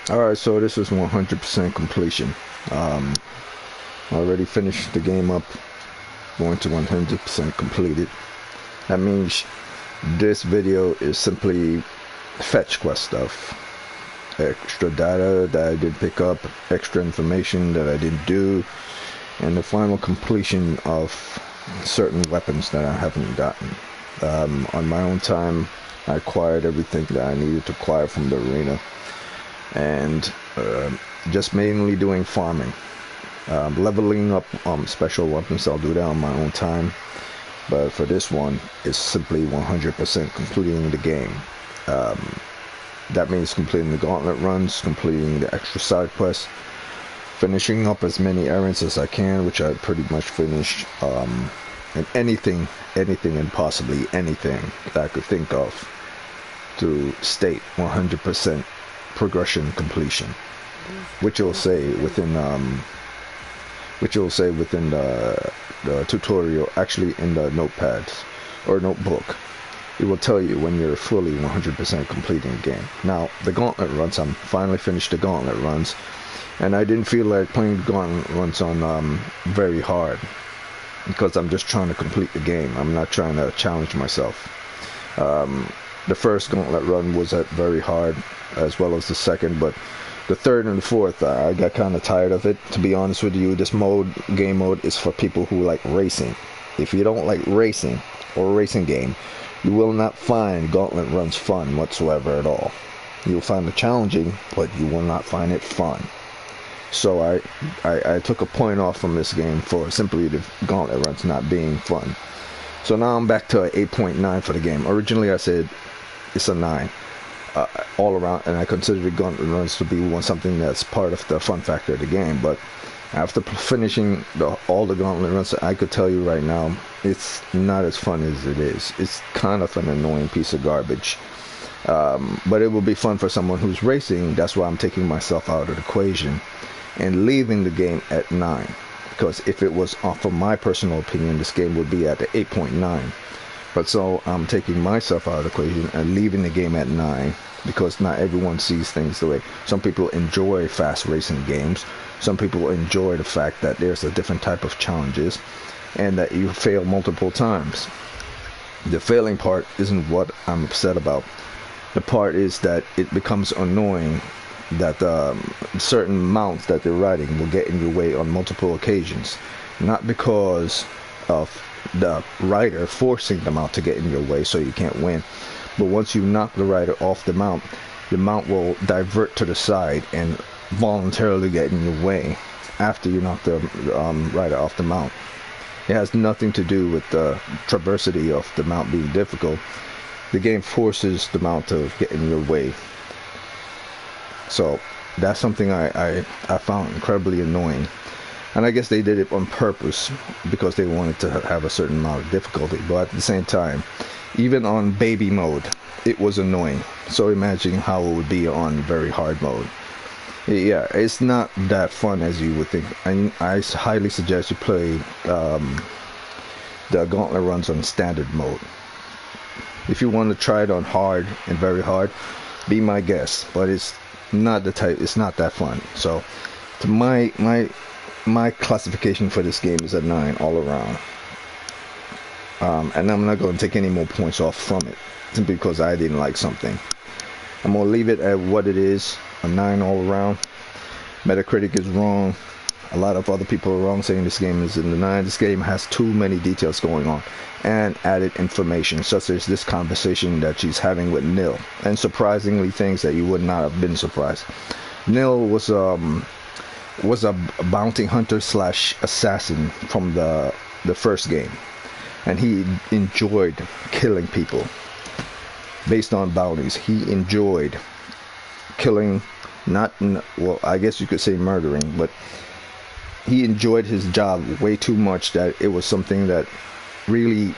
Alright, so this is 100% completion. Um, I already finished the game up, going to 100% completed. That means this video is simply fetch quest stuff. Extra data that I did pick up, extra information that I didn't do, and the final completion of certain weapons that I haven't gotten. On my own time, I acquired everything that I needed to acquire from the arena, and just mainly doing farming. Leveling up special weapons, I'll do that on my own time, but for this one, it's simply 100% completing the game. That means completing the gauntlet runs, completing the extra side quests, finishing up as many errands as I can, which I pretty much finished, and anything and possibly anything that I could think of to state 100% progression completion, which will say within the tutorial, actually in the notepads or notebook. It will tell you when you're fully 100% completing the game. Now, the gauntlet runs, I'm finally finished the gauntlet runs, and I didn't feel like playing the gauntlet runs on very hard, because I'm just trying to complete the game. I'm not trying to challenge myself. The first gauntlet run was at very hard, as well as the second, but the third and the fourth, I got kind of tired of it. To be honest with you, this game mode, is for people who like racing. If you don't like racing or a racing game, you will not find gauntlet runs fun whatsoever at all. You'll find it challenging, but you will not find it fun. So I took a point off from this game for simply the gauntlet runs not being fun. So now I'm back to 8.9 for the game. Originally I said it's a 9 all around, and I consider the gauntlet runs to be something that's part of the fun factor of the game. But after finishing all the gauntlet runs, I could tell you right now, it's not as fun as it is. It's kind of an annoying piece of garbage. But it will be fun for someone who's racing. That's why I'm taking myself out of the equation and leaving the game at 9. Because if it was off of my personal opinion, this game would be at the 8.9. But so I'm taking myself out of the equation and leaving the game at 9, because not everyone sees things the way. Some people enjoy fast racing games. Some people enjoy the fact that there's a different type of challenges and that you fail multiple times. The failing part isn't what I'm upset about. The part is that it becomes annoying that certain mounts that they're riding will get in your way on multiple occasions. Not because of the rider forcing the mount to get in your way so you can't win, but once you knock the rider off the mount will divert to the side and voluntarily get in your way after you knock the rider off the mount. It has nothing to do with the traversity of the mount being difficult. The game forces the mount to get in your way. So that's something I found incredibly annoying. And I guess they did it on purpose because they wanted to have a certain amount of difficulty. But at the same time, even on baby mode, it was annoying. So imagine how it would be on very hard mode. Yeah, it's not that fun as you would think. I highly suggest you play the gauntlet runs on standard mode. If you want to try it on hard and very hard, be my guest. But it's not the type. It's not that fun. So, to my classification for this game is a 9 all around. And I'm not going to take any more points off from it simply because I didn't like something. I'm going to leave it at what it is, a 9 all around. Metacritic is wrong. A lot of other people are wrong saying this game is in the 9. This game has too many details going on and added information, such as this conversation that she's having with Nil, and surprisingly things that you would not have been surprised. Nil was a bounty hunter slash assassin from the first game, and he enjoyed killing people based on bounties. He enjoyed killing, well, I guess you could say murdering, but he enjoyed his job way too much that it was something that really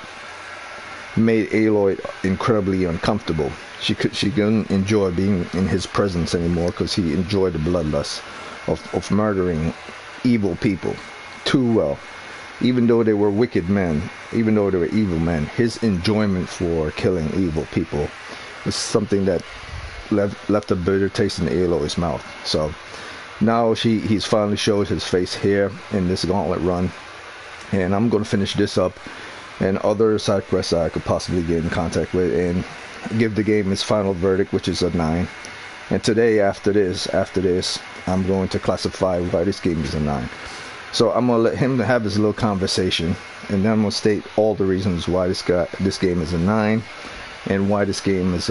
made Aloy incredibly uncomfortable. She couldn't enjoy being in his presence anymore because he enjoyed the bloodlust of murdering evil people too well. Even though they were wicked men, even though they were evil men, his enjoyment for killing evil people was something that left a bitter taste in Aloy's mouth. So now he's finally showed his face here in this gauntlet run, and I'm gonna finish this up and other side quests I could possibly get in contact with and give the game its final verdict, which is a 9. And today, after this, I'm going to classify why this game is a 9. So I'm gonna let him have his little conversation, and then I'm gonna state all the reasons why this game is a 9, and why this game is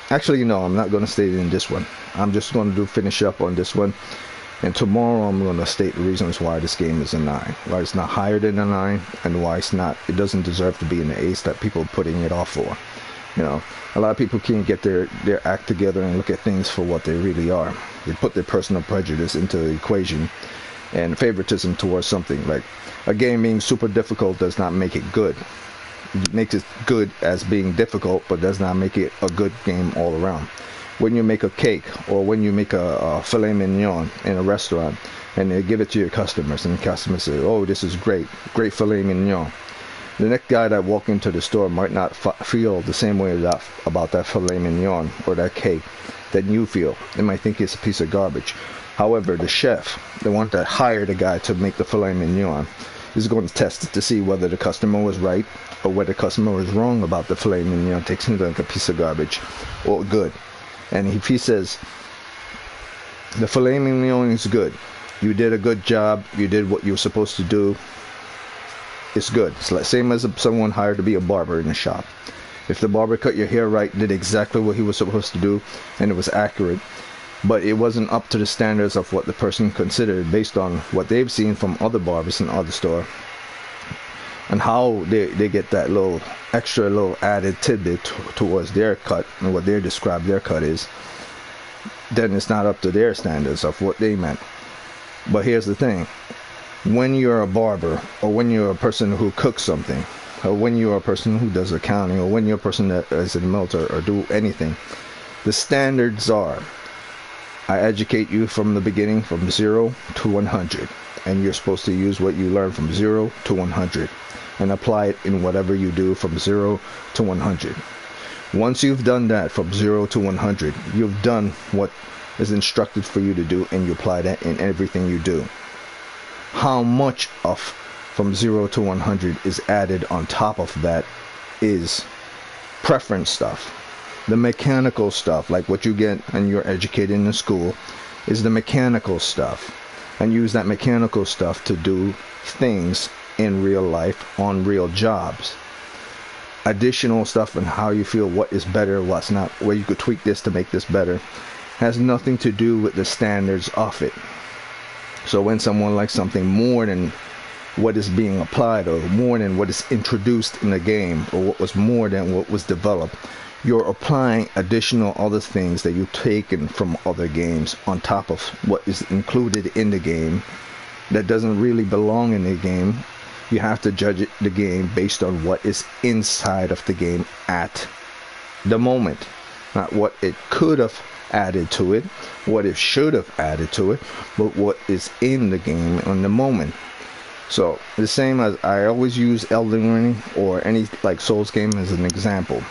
actually no, I'm not gonna state it in this one. I'm just gonna finish up on this one, and tomorrow I'm gonna state the reasons why this game is a 9, why it's not higher than a 9, and why it doesn't deserve to be in the ace that people are putting it off for. You know, a lot of people can't get their act together and look at things for what they really are. They put their personal prejudice into the equation and favoritism towards something. Like, a game being super difficult does not make it good. It makes it good as being difficult, but does not make it a good game all around. When you make a cake, or when you make a filet mignon in a restaurant, and they give it to your customers, and the customers say, "Oh, this is great filet mignon." The next guy that walked into the store might not feel the same way about that filet mignon or that cake that you feel. They might think it's a piece of garbage. However, the chef, the one that hired a guy to make the filet mignon, is going to test it to see whether the customer was right or whether the customer was wrong about the filet mignon, takes it like a piece of garbage or good. And if he says the filet mignon is good, you did a good job, you did what you were supposed to do, it's good. It's like same as someone hired to be a barber in a shop. If the barber cut your hair right, did exactly what he was supposed to do, and it was accurate, but it wasn't up to the standards of what the person considered based on what they've seen from other barbers in other store, and how they get that little extra little added tidbit towards their cut and what they describe their cut is, then it's not up to their standards of what they meant. But here's the thing. When you're a barber, or when you're a person who cooks something, or when you're a person who does accounting, or when you're a person that is in the military or do anything, the standards are, I educate you from the beginning from 0 to 100, and you're supposed to use what you learn from 0 to 100 and apply it in whatever you do from 0 to 100. Once you've done that from 0 to 100, you've done what is instructed for you to do, and you apply that in everything you do. How much of from 0 to 100 is added on top of that is preference stuff. The mechanical stuff, like what you get and you're educated in the school, is the mechanical stuff, and use that mechanical stuff to do things in real life on real jobs. Additional stuff and how you feel, what is better, what's not, where you could tweak this to make this better, has nothing to do with the standards of it. So when someone likes something more than what is being applied, or more than what is introduced in the game, or what was more than what was developed, you're applying additional other things that you've taken from other games on top of what is included in the game that doesn't really belong in the game. You have to judge the game based on what is inside of the game at the moment, not what it could have added to it, what it should have added to it, but what is in the game on the moment. So the same as I always use Elden Ring or any like Souls game as an example.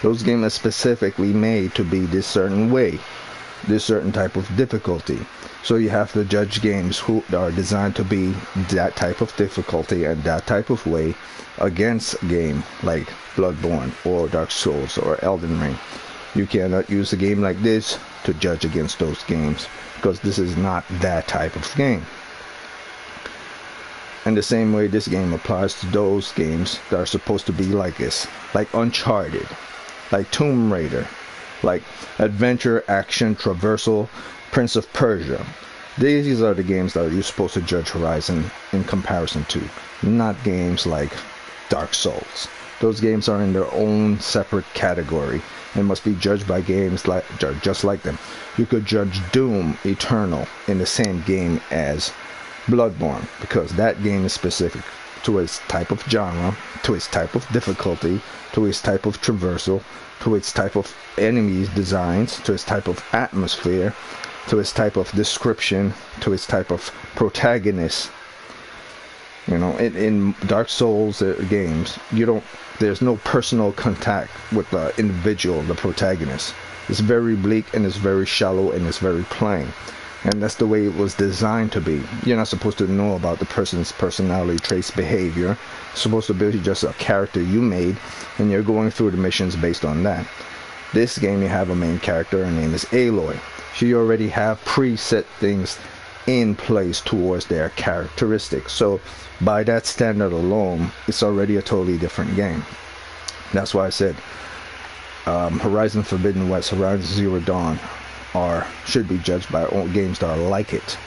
Those games are specifically made to be this certain way, this certain type of difficulty. So you have to judge games who are designed to be that type of difficulty and that type of way against a game like Bloodbourne or Dark Souls or Elden Ring. You cannot use a game like this to judge against those games, because this is not that type of game. And the same way this game applies to those games that are supposed to be like this, like Uncharted, like Tomb Raider, like adventure, action, traversal, Prince of Persia. These are the games that you're supposed to judge Horizon in comparison to, not games like Dark Souls. Those games are in their own separate category and must be judged by games like just like them. You could judge Doom Eternal in the same game as Bloodbourne, because that game is specific to its type of genre, to its type of difficulty, to its type of traversal, to its type of enemies designs, to its type of atmosphere, to its type of description, to its type of protagonist. You know, in Dark Souls games, there's no personal contact with the individual, the protagonist. It's very bleak and it's very shallow and it's very plain. And that's the way it was designed to be. You're not supposed to know about the person's personality traits, behavior. It's supposed to be just a character you made, and you're going through the missions based on that. This game, you have a main character. Her name is Aloy. She already have preset things in place towards their characteristics. So by that standard alone, it's already a totally different game. That's why I said Horizon Forbidden West, Horizon Zero Dawn should be judged by games that are like it,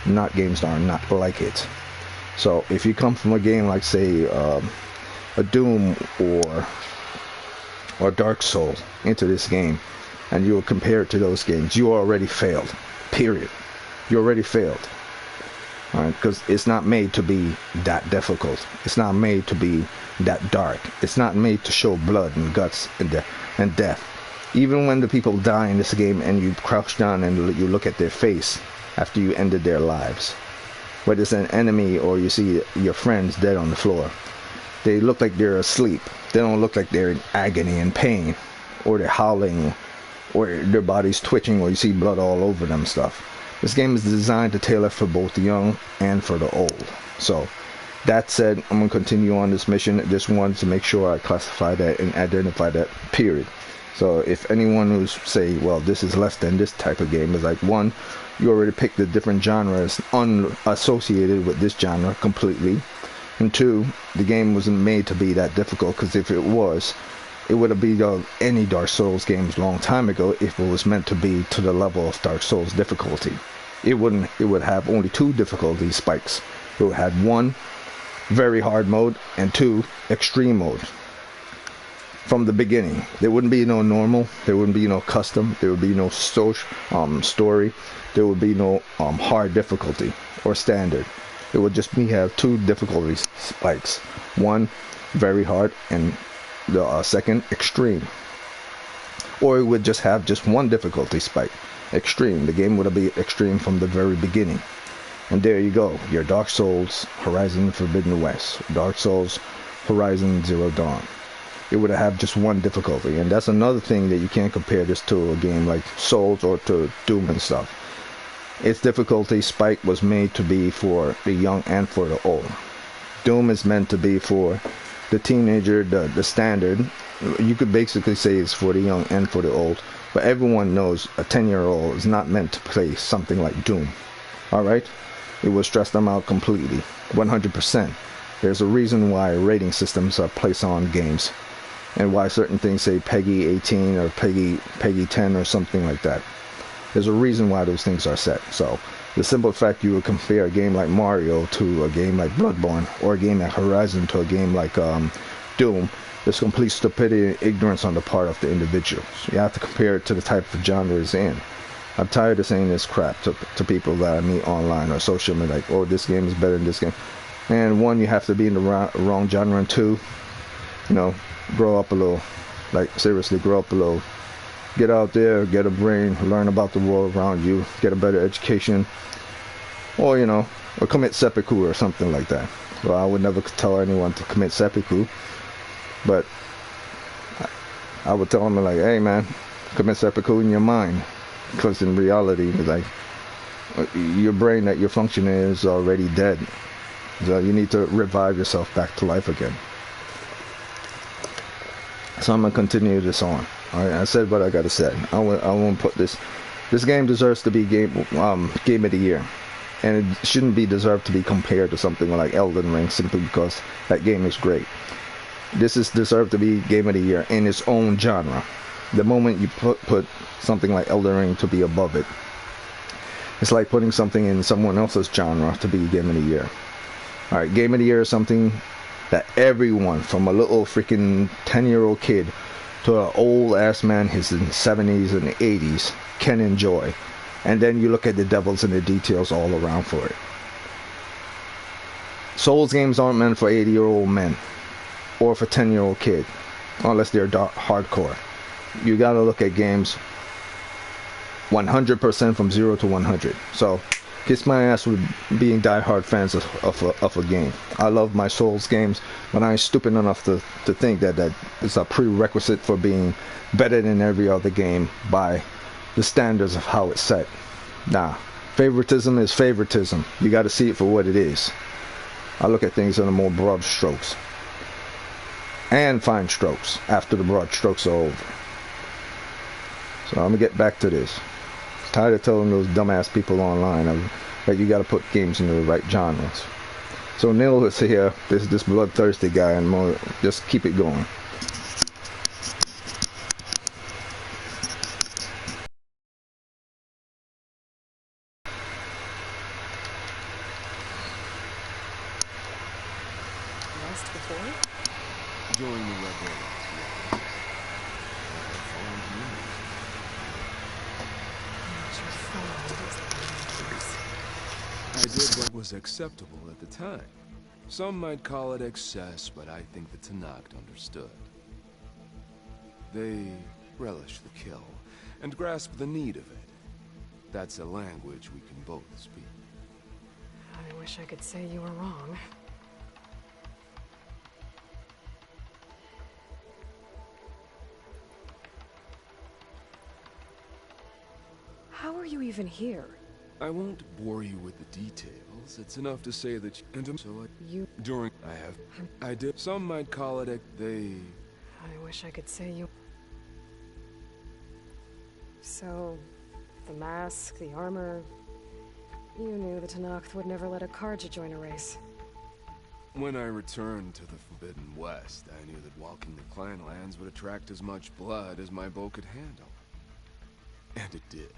not games that are not like it. So if you come from a game like, say, a Doom or Dark Souls into this game, and you will compare it to those games, you already failed. Period. You already failed. Alright, because it's not made to be that difficult. It's not made to be that dark. It's not made to show blood and guts and death. Even when the people die in this game and you crouch down and you look at their face after you ended their lives, whether it's an enemy or you see your friends dead on the floor, they look like they're asleep. They don't look like they're in agony and pain, or they're howling, or their body's twitching, or you see blood all over them stuff. This game is designed to tailor for both the young and for the old. So that said, I'm going to continue on this mission. I just wanted to make sure I classify that and identify that, period. So if anyone who's say, well, this is less than this type of game, is like, one, you already picked the different genres unassociated with this genre completely. And two, the game wasn't made to be that difficult, because if it was, it would have been any Dark Souls games long time ago if it was meant to be to the level of Dark Souls difficulty. It would have only two difficulty spikes. It would have one, very hard mode, and two, extreme mode. From the beginning, there wouldn't be no normal, there wouldn't be no custom, there would be no story, there would be no hard difficulty or standard. It would just have two difficulty spikes. One, very hard, and the second, extreme. Or it would just have just one difficulty spike, extreme. The game would be extreme from the very beginning. And there you go, your Dark Souls Horizon Forbidden West, Dark Souls Horizon Zero Dawn. It would have just one difficulty, and that's another thing that you can't compare this to a game like Souls or to Doom and stuff. Its difficulty spike was made to be for the young and for the old. Doom is meant to be for the teenager, the standard. You could basically say it's for the young and for the old, but everyone knows a 10-year-old is not meant to play something like Doom. Alright? It will stress them out completely, 100%. There's a reason why rating systems are placed on games, and why certain things say PEGI 18 or PEGI 10 or something like that. There's a reason why those things are set. So the simple fact you would compare a game like Mario to a game like Bloodbourne, or a game like Horizon to a game like Doom, is complete stupidity and ignorance on the part of the individual. So you have to compare it to the type of genre it's in. I'm tired of saying this crap to people that I meet online or social media, like, oh, this game is better than this game. And one, you have to be in the wrong genre, and two, grow up a little. Like, seriously, grow up a little. Get out there, get a brain, learn about the world around you, get a better education, or or commit seppuku or something like that. Well, I would never tell anyone to commit seppuku, but I would tell them, like, hey man, commit seppuku in your mind, because in reality, it's like your brain that you're functioning is already dead. So you need to revive yourself back to life again. So I'm gonna continue this on. Alright, I said what I gotta say. I won't put this. This game deserves to be game of the year, and it shouldn't be deserved to be compared to something like Elden Ring simply because that game is great. This is deserved to be game of the year in its own genre. The moment you put something like Elden Ring to be above it, it's like putting something in someone else's genre to be game of the year. Alright, game of the year is something that everyone, from a little freaking 10-year-old kid to an old ass man who's in the 70s and the 80s, can enjoy. And then you look at the devils and the details all around for it. Souls games aren't meant for 80-year-old men or for 10-year-old kid, unless they're hardcore. You gotta look at games 100% from 0 to 100. So kiss my ass with being diehard fans of a game. I love my Souls games, but I ain't stupid enough to think that it's a prerequisite for being better than every other game by the standards of how it's set. Nah, favoritism is favoritism. You got to see it for what it is. I look at things in a more broad strokes and fine strokes after the broad strokes are over. So I'm gonna get back to this. Tired of telling those dumbass people online that you gotta put games into the right genres. So Neil is here, this bloodthirsty guy, and more, just keep it going. Lost before? During the rebel. I did what was acceptable at the time. Some might call it excess, but I think the Tanakh understood. They relish the kill, and grasp the need of it. That's a language we can both speak. I wish I could say you were wrong. How are you even here? I won't bore you with the details. It's enough to say that I did. Some might call it I wish I could say you. So, the mask, the armor. You knew the Tanakh would never let a Karja join a race. When I returned to the Forbidden West, I knew that walking the clan lands would attract as much blood as my bow could handle. And it did.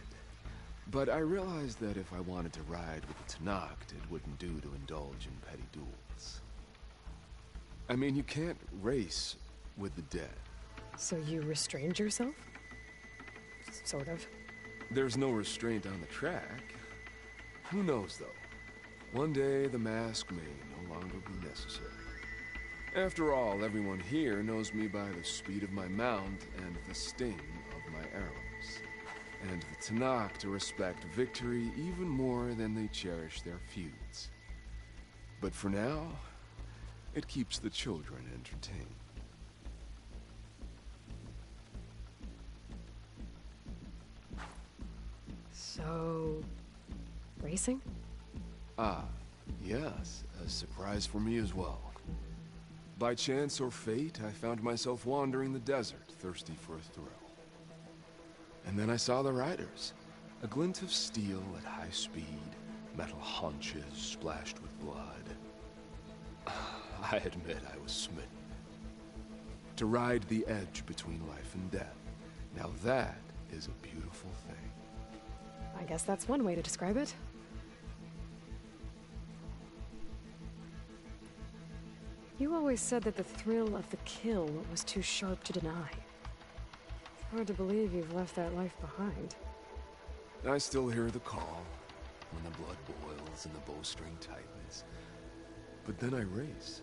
But I realized that if I wanted to ride with the Tanakh, it wouldn't do to indulge in petty duels. I mean, you can't race with the dead. So you restrained yourself? Sort of. There's no restraint on the track. Who knows, though? One day, the mask may no longer be necessary. After all, everyone here knows me by the speed of my mount and the sting of my arrows. And the Tanakh to respect victory even more than they cherish their feuds. But for now, it keeps the children entertained. So... racing? Ah, yes, a surprise for me as well. By chance or fate, I found myself wandering the desert, thirsty for a thrill. And then I saw the riders. A glint of steel at high speed, metal haunches splashed with blood. I admit I was smitten. To ride the edge between life and death. Now that is a beautiful thing. I guess that's one way to describe it. You always said that the thrill of the kill was too sharp to deny. Hard to believe you've left that life behind. I still hear the call, when the blood boils and the bowstring tightens. But then I race.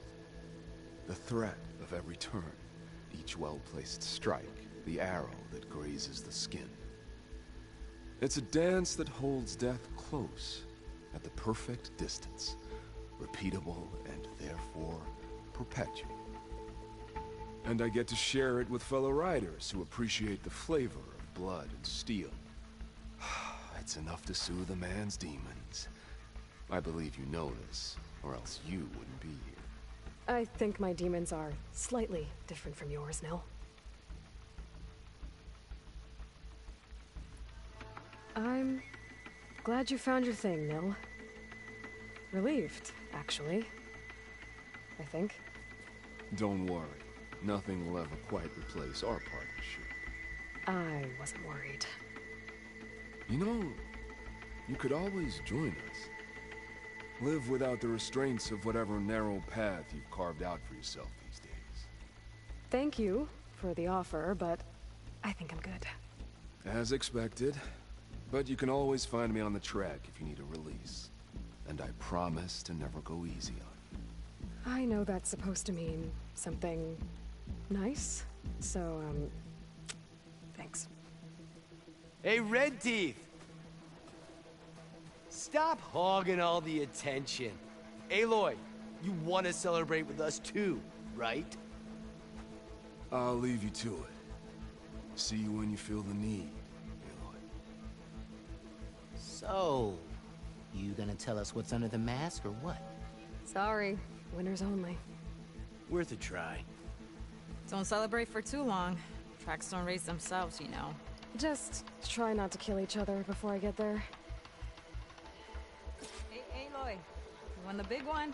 The threat of every turn, each well-placed strike, the arrow that grazes the skin. It's a dance that holds death close, at the perfect distance, repeatable and therefore perpetual. And I get to share it with fellow riders who appreciate the flavor of blood and steel. It's enough to soothe a man's demons. I believe you know this, or else you wouldn't be here. I think my demons are slightly different from yours, Nil. I'm glad you found your thing, Nil. Relieved, actually. I think. Don't worry. Nothing will ever quite replace our partnership. I wasn't worried. You know, you could always join us. Live without the restraints of whatever narrow path you've carved out for yourself these days. Thank you for the offer, but I think I'm good. As expected. But you can always find me on the track if you need a release. And I promise to never go easy on you. I know that's supposed to mean something nice, so, thanks. Hey, Red Teeth! Stop hogging all the attention. Aloy, you want to celebrate with us too, right? I'll leave you to it. See you when you feel the need, Aloy. So, you gonna tell us what's under the mask or what? Sorry, winners only. Worth a try. Don't celebrate for too long. Tracks don't race themselves, you know. Just try not to kill each other before I get there. Hey, Aloy, you won the big one?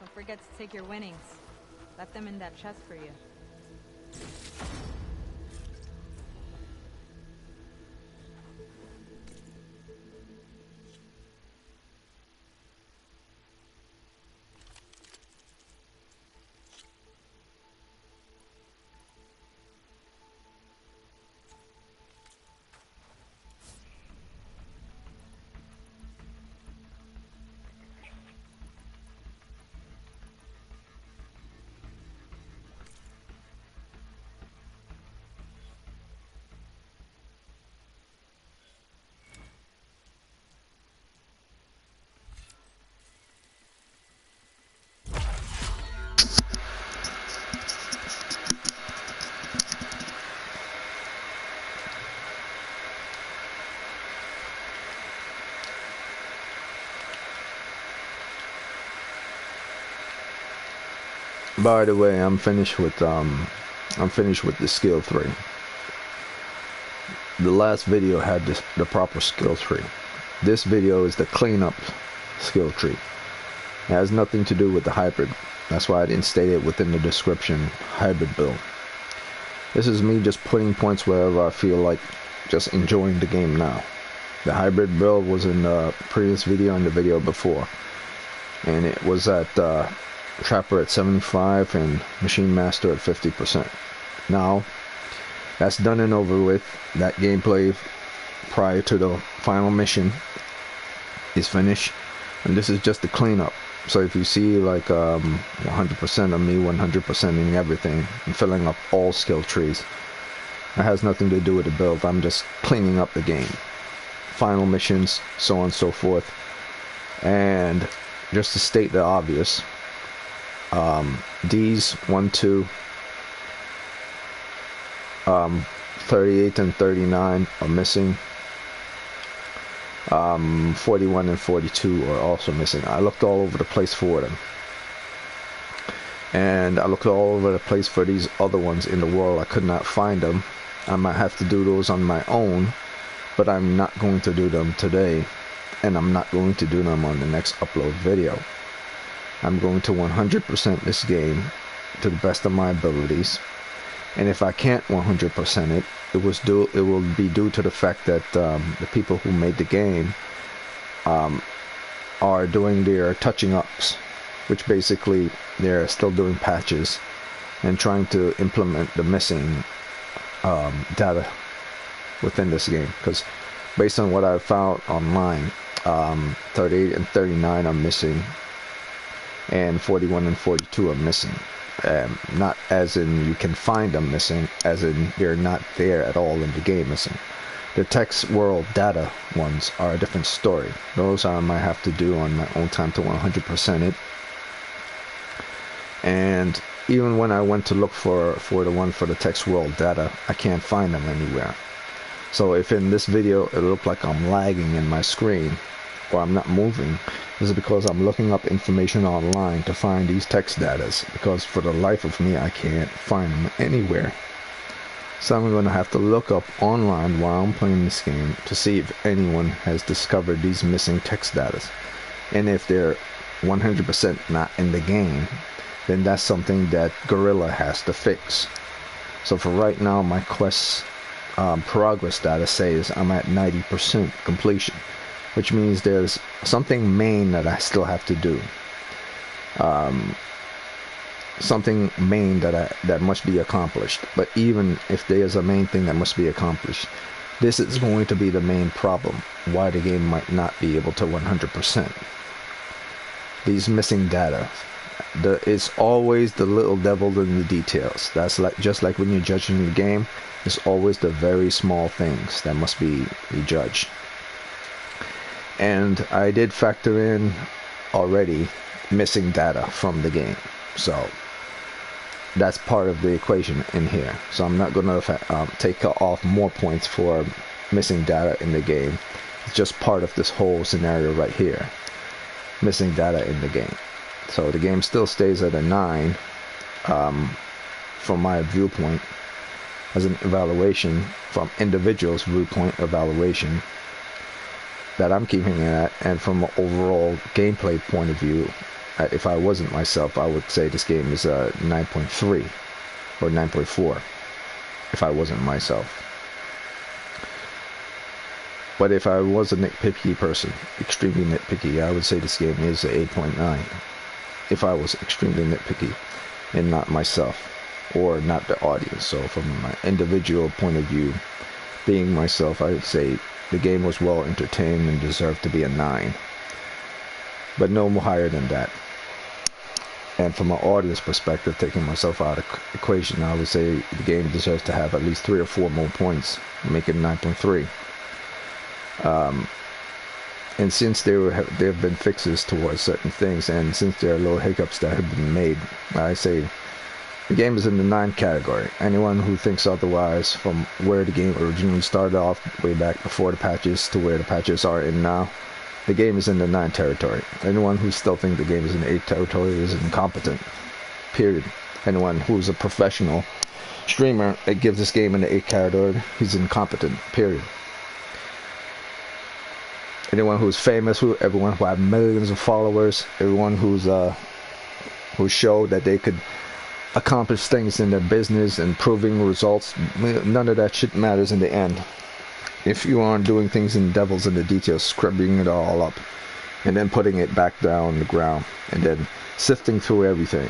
Don't forget to take your winnings. Left them in that chest for you. By the way, I'm finished with the skill tree. The last video had the proper skill tree. This video is the cleanup skill tree. It has nothing to do with the hybrid. That's why I didn't state it within the description, hybrid build. This is me just putting points wherever I feel like just enjoying the game now. The hybrid build was in the previous video and the video before. And it was at Trapper at 75 and Machine Master at 50%. Now, that's done and over with. That gameplay prior to the final mission is finished. And this is just the cleanup. So if you see like 100% of me 100%ing everything and filling up all skill trees, it has nothing to do with the build. I'm just cleaning up the game. Final missions, so on and so forth. And just to state the obvious, D's 1, 2, 38 and 39 are missing. 41 and 42 are also missing. I looked all over the place for them. And I looked all over the place for these other ones in the world. I could not find them. I might have to do those on my own, but I'm not going to do them today. And I'm not going to do them on the next upload video. I'm going to 100% this game to the best of my abilities. And if I can't 100% it, it will be due to the fact that the people who made the game are doing their touching ups, which basically they're still doing patches and trying to implement the missing data within this game. Because based on what I've found online, 38 and 39 are missing, and 41 and 42 are missing. Not as in you can find them missing, as in they're not there at all in the game missing. The text world data ones are a different story. Those I might have to do on my own time to 100% it. And even when I went to look for the one for the text world data, I can't find them anywhere. So if in this video it looked like I'm lagging in my screen or I'm not moving, this is because I'm looking up information online to find these text datas, because for the life of me I can't find them anywhere. So I'm going to have to look up online while I'm playing this game to see if anyone has discovered these missing text datas. And if they're 100% not in the game, then that's something that Gorilla has to fix. So for right now, my quest progress data says I'm at 90% completion, which means there's something main that I still have to do. Something main that must be accomplished. But even if there's a main thing that must be accomplished, this is going to be the main problem why the game might not be able to 100%. These missing data. It's always the little devil in the details. That's just like when you're judging the game, it's always the very small things that must be judged. And I did factor in already missing data from the game, so that's part of the equation in here. So I'm not going to take off more points for missing data in the game. It's just part of this whole scenario right here, missing data in the game. So the game still stays at a 9 from my viewpoint, as an evaluation from individuals' viewpoint evaluation that I'm keeping it at, and from an overall gameplay point of view, if I wasn't myself, I would say this game is a 9.3 or 9.4 if I wasn't myself. But if I was a nitpicky person, extremely nitpicky, I would say this game is a 8.9 if I was extremely nitpicky and not myself or not the audience. So from my individual point of view, being myself, I would say the game was well entertained and deserved to be a 9, but no more higher than that. And from an audience perspective, taking myself out of equation, I would say the game deserves to have at least 3 or 4 more points, make it 9.3. And since there have been fixes towards certain things, and since there are little hiccups that have been made, I say the game is in the 9 category. Anyone who thinks otherwise, from where the game originally started off, way back before the patches, to where the patches are in now, the game is in the 9 territory. Anyone who still thinks the game is in the 8 territory is incompetent. Period. Anyone who's a professional streamer that gives this game in the 8 category, he's incompetent. Period. Anyone who's famous, everyone who has millions of followers, everyone who showed that they could accomplish things in their business and proving results, none of that shit matters in the end. If you aren't doing things in devils in the details, scrubbing it all up, and then putting it back down on the ground, and then sifting through everything,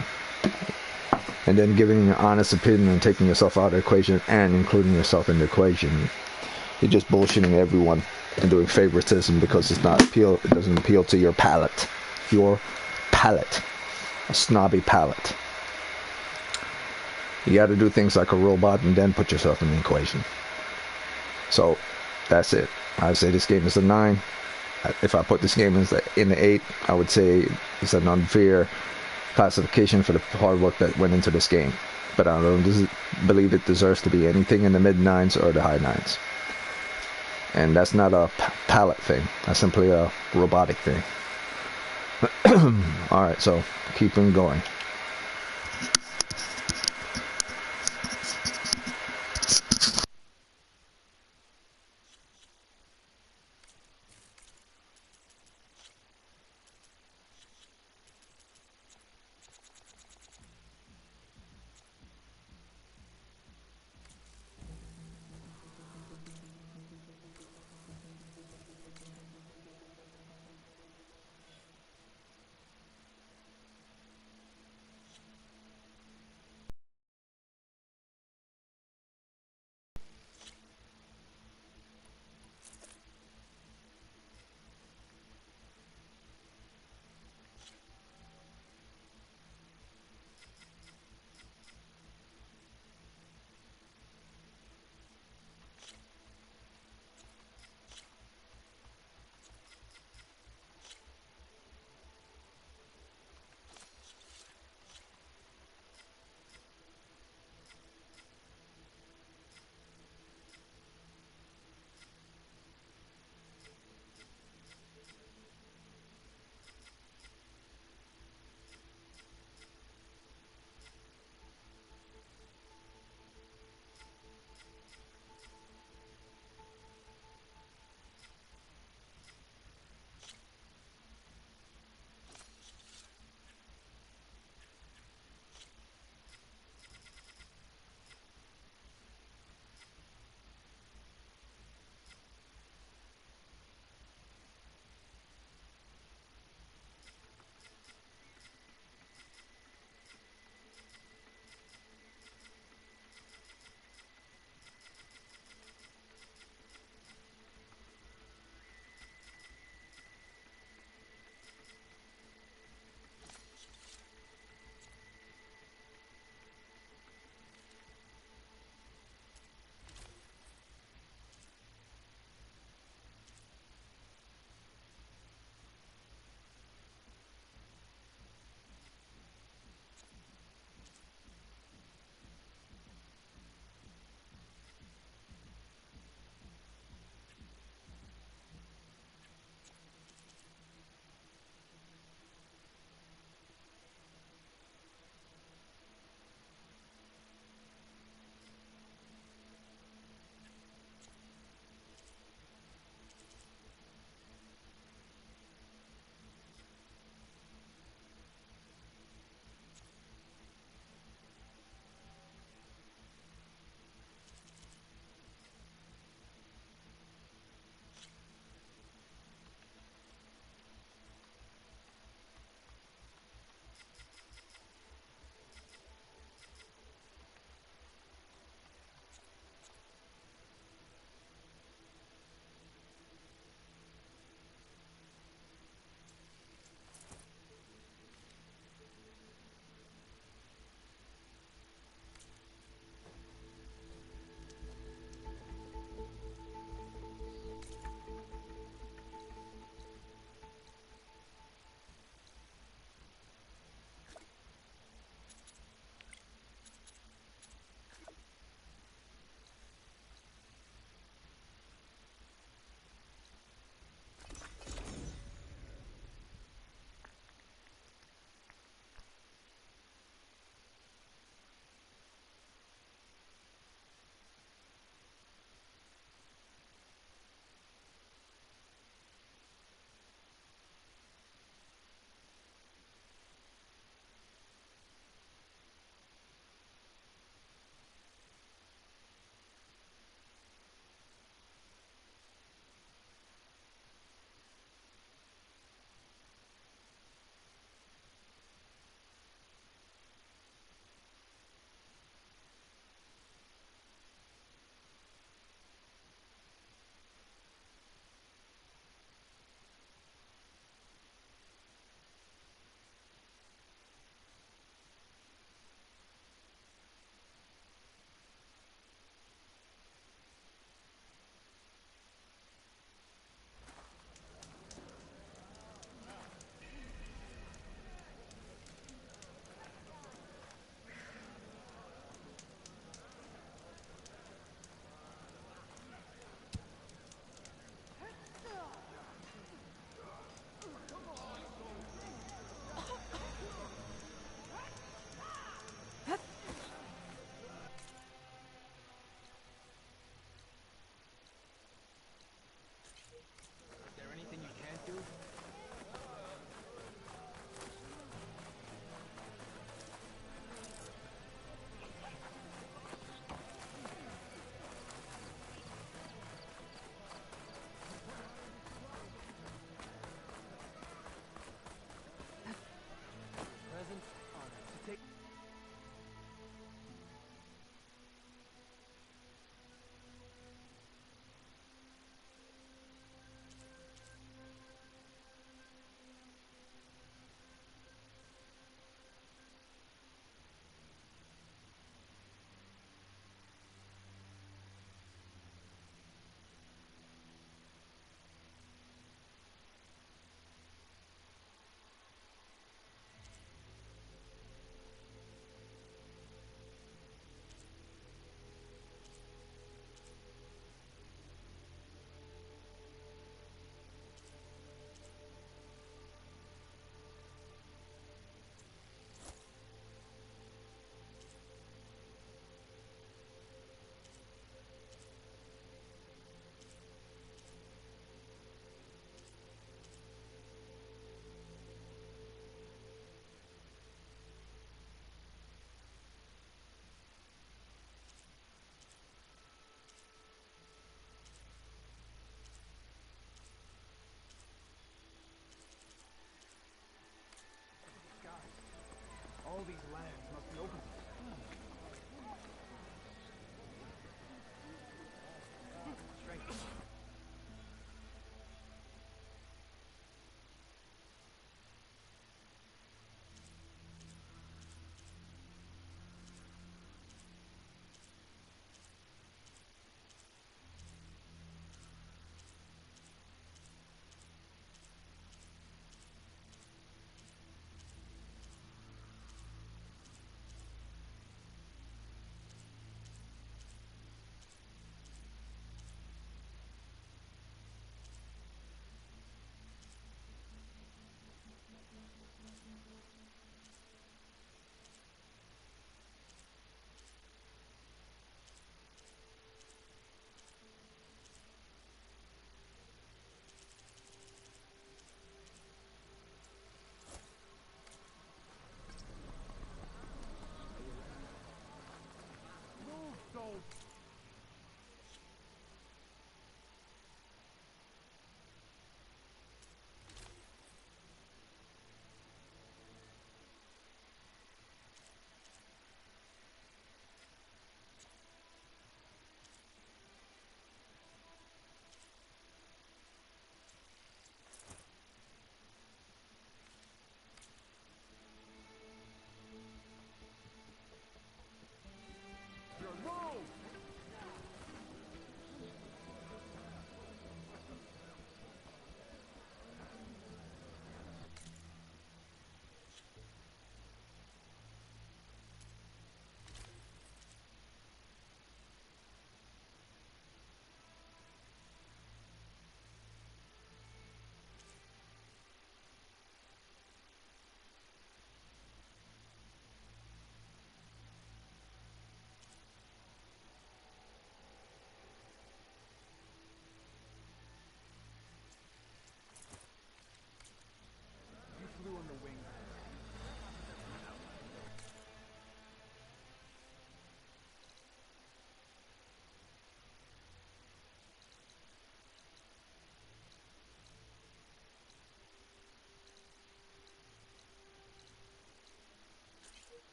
and then giving an honest opinion and taking yourself out of the equation and including yourself in the equation, you're just bullshitting everyone and doing favoritism because it doesn't appeal to your palate. A snobby palate. You got to do things like a robot and then put yourself in the equation. So that's it. I would say this game is a 9. If I put this game in the 8, I would say it's an unfair classification for the hard work that went into this game. But I don't believe it deserves to be anything in the mid 9s or the high 9s. And that's not a palette thing. That's simply a robotic thing. Alright, so keeping going.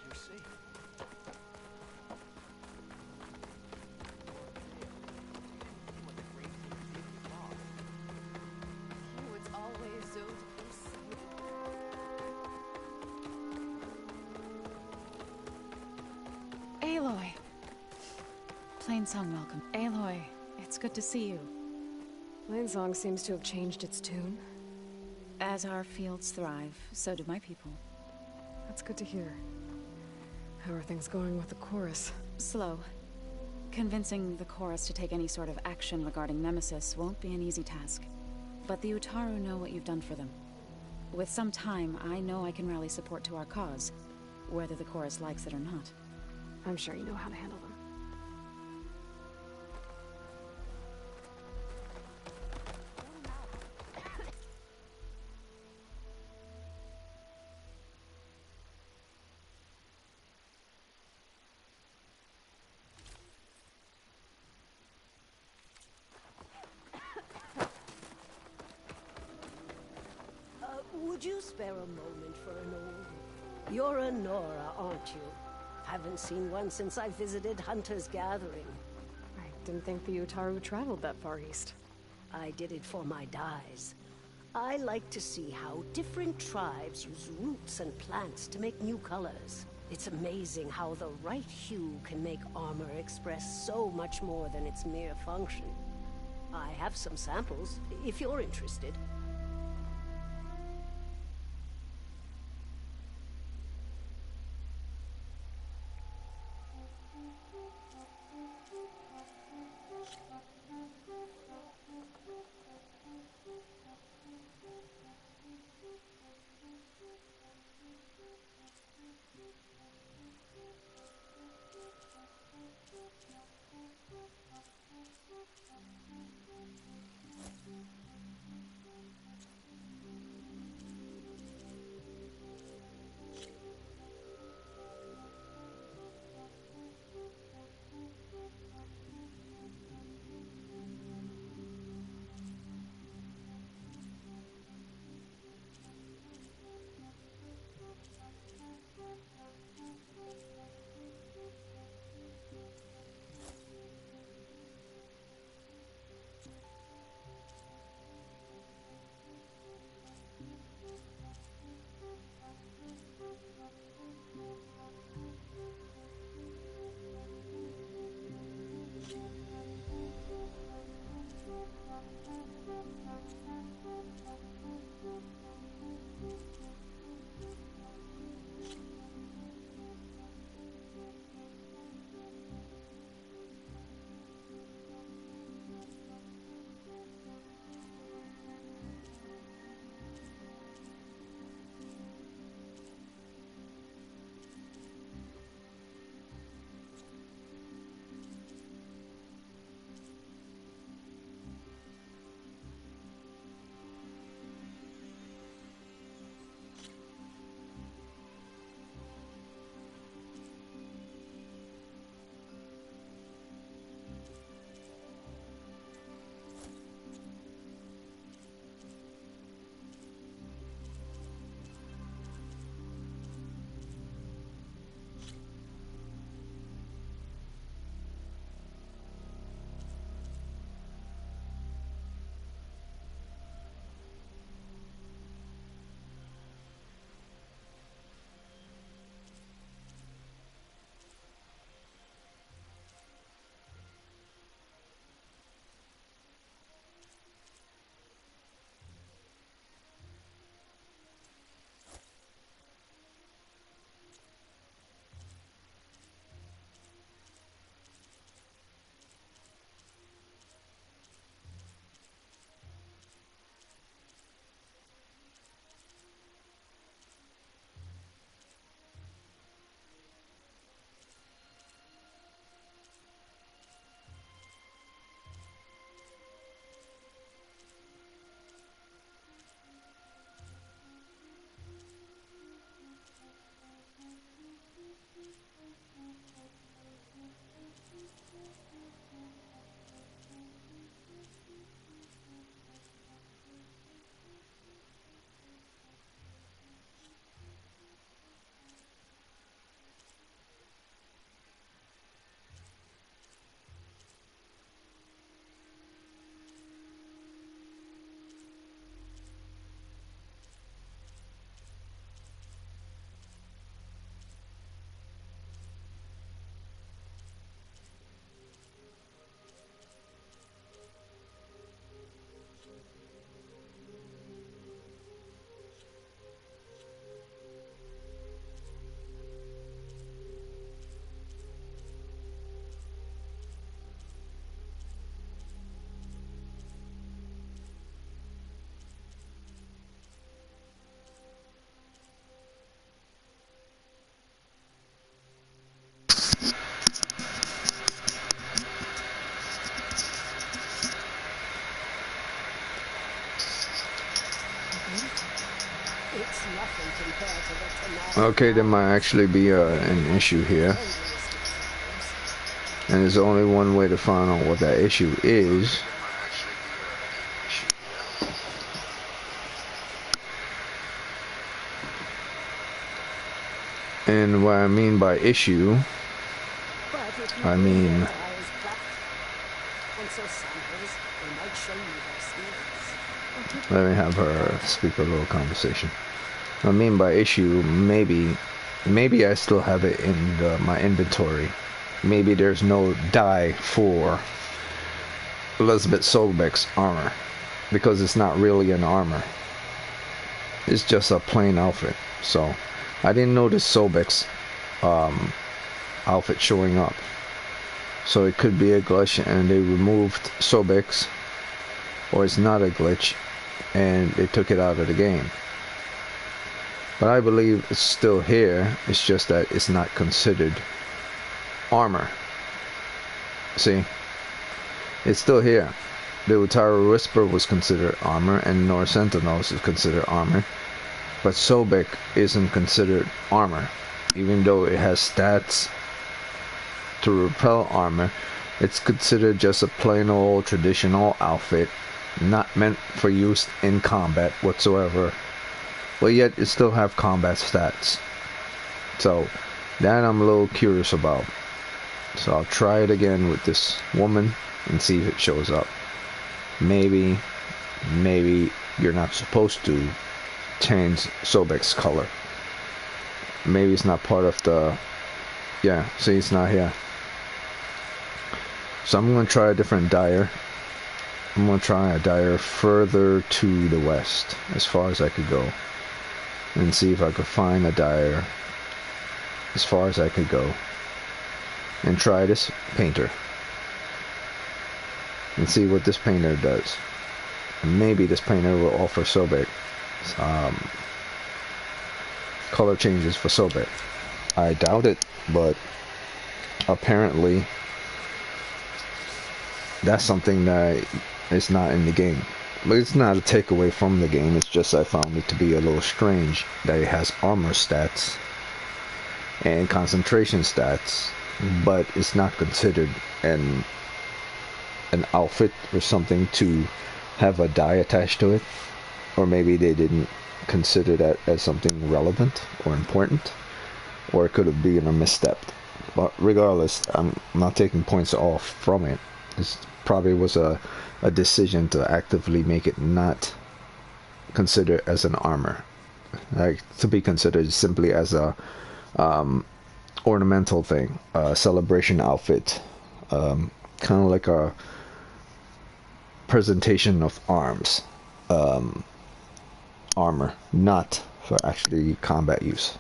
you're safe. Oh, it's always so Aloy! Plainsong, welcome. Aloy, it's good to see you. Plainsong seems to have changed its tune. As our fields thrive, so do my people. That's good to hear. How are things going with the chorus? Slow. Convincing the chorus to take any sort of action regarding Nemesis won't be an easy task. But the Utaru know what you've done for them. With some time, I know I can rally support to our cause, whether the chorus likes it or not. I'm sure you know how to handle them. Would you spare a moment for an old... You're a Nora, aren't you? Haven't seen one since I visited Hunter's Gathering. I didn't think the Utaru traveled that far east. I did it for my dyes. I like to see how different tribes use roots and plants to make new colors. It's amazing how the right hue can make armor express so much more than its mere function. I have some samples, if you're interested. It's nothing compared to the tenacity. Okay, there might actually be an issue here. And there's only one way to find out what that issue is. And what I mean by issue, I mean let me have her speak a little conversation. I mean by issue, maybe I still have it in my inventory. Maybe there's no dye for Elizabeth Sobeck's armor, because it's not really an armor. It's just a plain outfit. So I didn't notice Sobeck's outfit showing up. So it could be a glitch and they removed Sobeck's, or it's not a glitch and they took it out of the game. But I believe it's still here. It's just that it's not considered armor. See, it's still here. The Utaru Whisper was considered armor, and North Sentinels is considered armor, but Sobek isn't considered armor. Even though it has stats to repel armor, it's considered just a plain old traditional outfit, not meant for use in combat whatsoever, but yet it still have combat stats. So that I'm a little curious about. So I'll try it again with this woman and see if it shows up. Maybe you're not supposed to change Sobek's color. Maybe it's not part of the... Yeah, see, it's not here. So I'm going to try a different dyer. I'm going to try a dyer further to the west, as far as I could go, and see if I could find a dyer as far as I could go, and try this painter and see what this painter does. And maybe this painter will offer Sobek color changes for Sobek. I doubt it, but apparently that's something that is not in the game. But it's not a takeaway from the game. It's just I found it to be a little strange that it has armor stats and concentration stats, but it's not considered an outfit or something to have a dye attached to it. Or maybe they didn't consider that as something relevant or important, or it could have been a misstep. But regardless, I'm not taking points off from it. This probably was a decision to actively make it not considered as an armor, like to be considered simply as a ornamental thing, a celebration outfit, kind of like a presentation of arms, armor, not for actually combat use,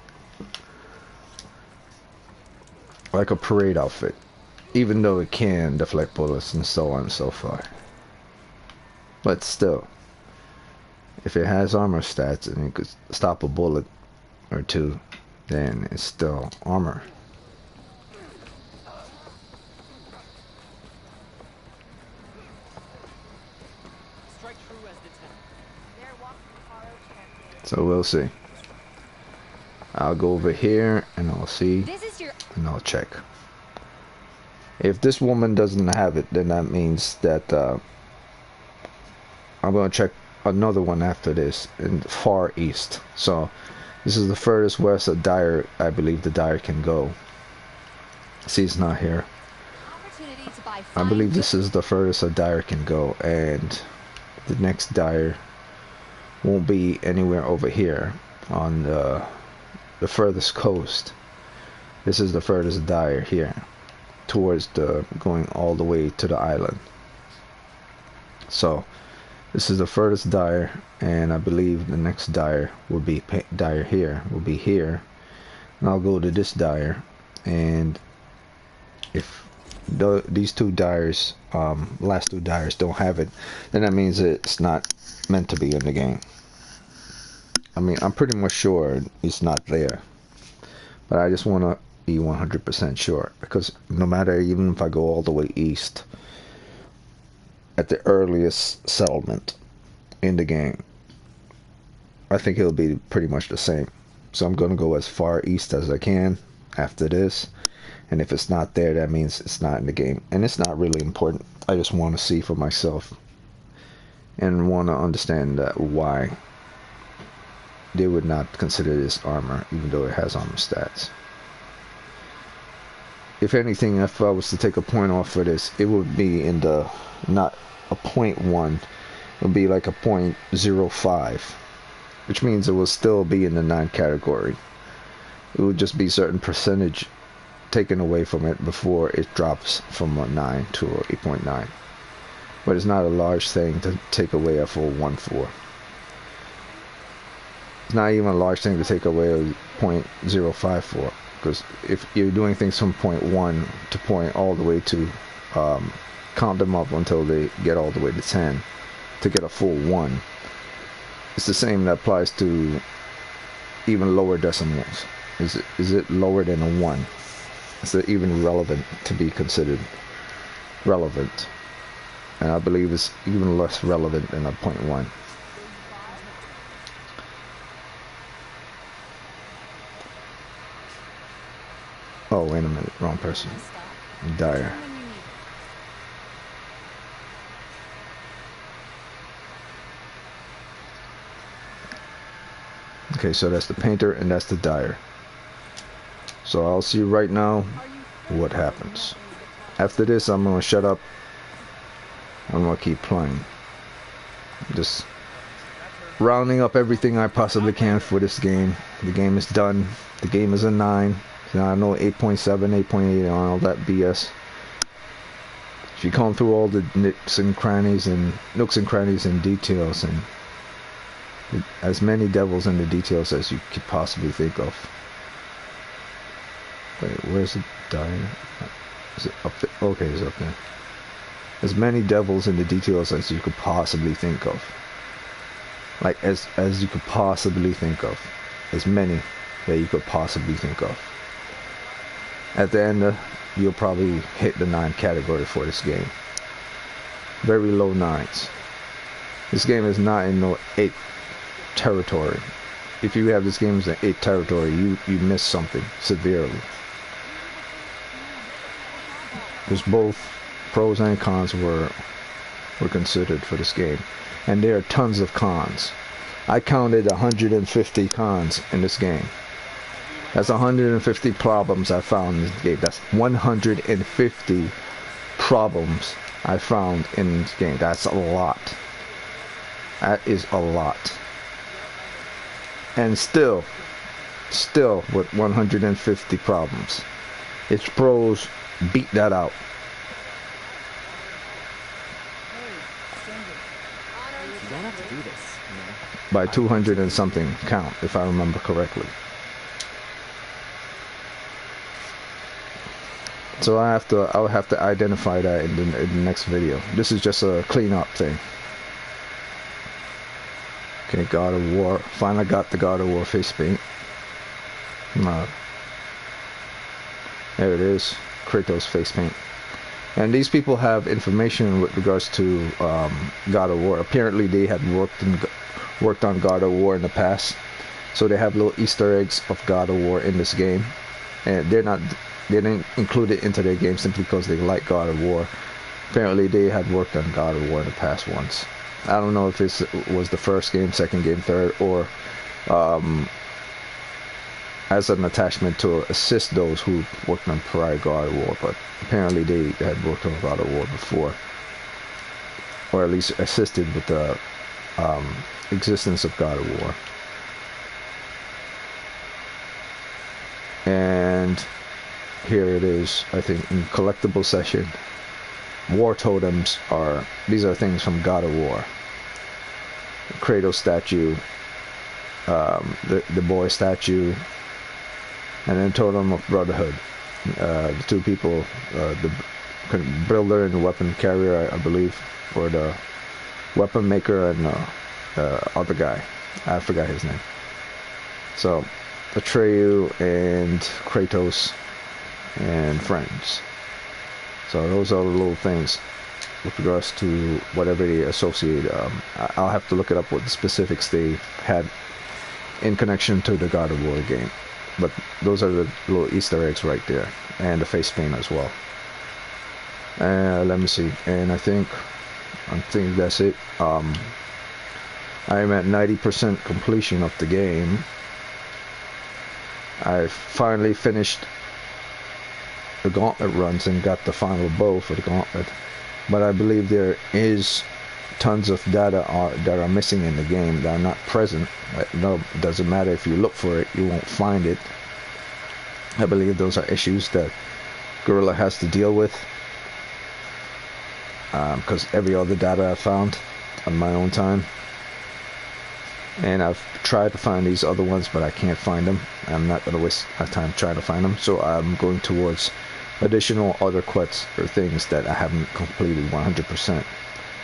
like a parade outfit, even though it can deflect bullets and so on and so forth. But still, if it has armor stats and it could stop a bullet or two, then it's still armor. So we'll see. I'll go over here and I'll see and I'll check. If this woman doesn't have it, then that means that I'm going to check another one after this in the far east. So this is the furthest west a dyer, I believe the dyer can go. See, it's not here. I believe this is the furthest a dyer can go, and the next dyer won't be anywhere over here on the furthest coast. This is the furthest dyer here, towards the going all the way to the island. So this is the furthest dyer, and I believe the next dyer will be dyer here, will be here, and I'll go to this dyer, and if these two dyers, last two dyers don't have it, then that means it's not meant to be in the game. I mean, I'm pretty much sure it's not there, but I just want to be 100% sure, because no matter, even if I go all the way east, at the earliest settlement in the game, I think it'll be pretty much the same. So I'm gonna go as far east as I can after this, and if it's not there, that means it's not in the game, and it's not really important. I just want to see for myself and want to understand that why they would not consider this armor, even though it has armor stats. If anything, if I was to take a point off for this, it would be in the, not a 0.1, it would be like a 0.05, which means it will still be in the 9 category. It would just be certain percentage taken away from it before it drops from a 9 to a 8.9. But it's not a large thing to take away a full 1.4. It's not even a large thing to take away a 0.054, because if you're doing things from 0.1 to point all the way to count them up until they get all the way to 10 to get a full 1, it's the same that applies to even lower decimals. Is it lower than a 1? Is it even relevant to be considered relevant? And I believe it's even less relevant than a 0.1. Oh, wait a minute, wrong person. Dyer. Okay, so that's the painter and that's the dyer. So I'll see right now what happens. After this, I'm gonna shut up. I'm gonna keep playing. Just rounding up everything I possibly can for this game. The game is done. The game is a 9. Now I know 8.7, 8.8 and all that BS. If you comb through all the nooks and crannies and details, and as many devils in the details as you could possibly think of. Wait, where's the dyer? Is it up there? Okay, it's up there. As many devils in the details as you could possibly think of. Like as you could possibly think of. As many that you could possibly think of. At the end, you'll probably hit the 9 category for this game. Very low 9s. This game is not in no 8 territory. If you have this game as an 8 territory, you miss something severely. There's both pros and cons were considered for this game, and there are tons of cons. I counted 150 cons in this game. That's 150 problems I found in this game. That's 150 problems I found in this game. That's a lot. That is a lot. And still with 150 problems, its pros beat that out. You don't have to do this, you know. By 200 and something count, if I remember correctly. So I'll have to identify that in the next video. This is just a cleanup thing. Okay, God of War. Finally got the God of War face paint. There it is. Kratos face paint. And these people have information with regards to God of War. Apparently they had worked on God of War in the past. So they have little Easter eggs of God of War in this game. And they didn't include it into their game simply because they like God of War. Apparently they had worked on God of War in the past once. I don't know if this was the first game, second game, third, or as an attachment to assist those who worked on prior God of War, but apparently they had worked on God of War before, or at least assisted with the existence of God of War. And here it is, I think, in collectible session. War totems these are things from God of War. The Kratos statue, the boy statue, and then Totem of Brotherhood. The two people, the builder and the weapon carrier, I believe, or the weapon maker and the other guy. I forgot his name. So, Atreyu and Kratos and friends. So those are the little things. with regards to whatever they associate. I'll have to look it up what the specifics they had in connection to the God of War game. But those are the little Easter eggs right there, and the face paint as well. Let me see, and I think that's it. I'm at 90% completion of the game. I finally finished the gauntlet runs and got the final bow for the gauntlet, but I believe there is tons of data that are missing in the game that are not present. No, it doesn't matter if you look for it, you won't find it. I believe those are issues that Guerrilla has to deal with, because every other data I found on my own time, and I've tried to find these other ones, but I can't find them. I'm not going to waste my time trying to find them, so I'm going towards additional other quests or things that I haven't completed 100%.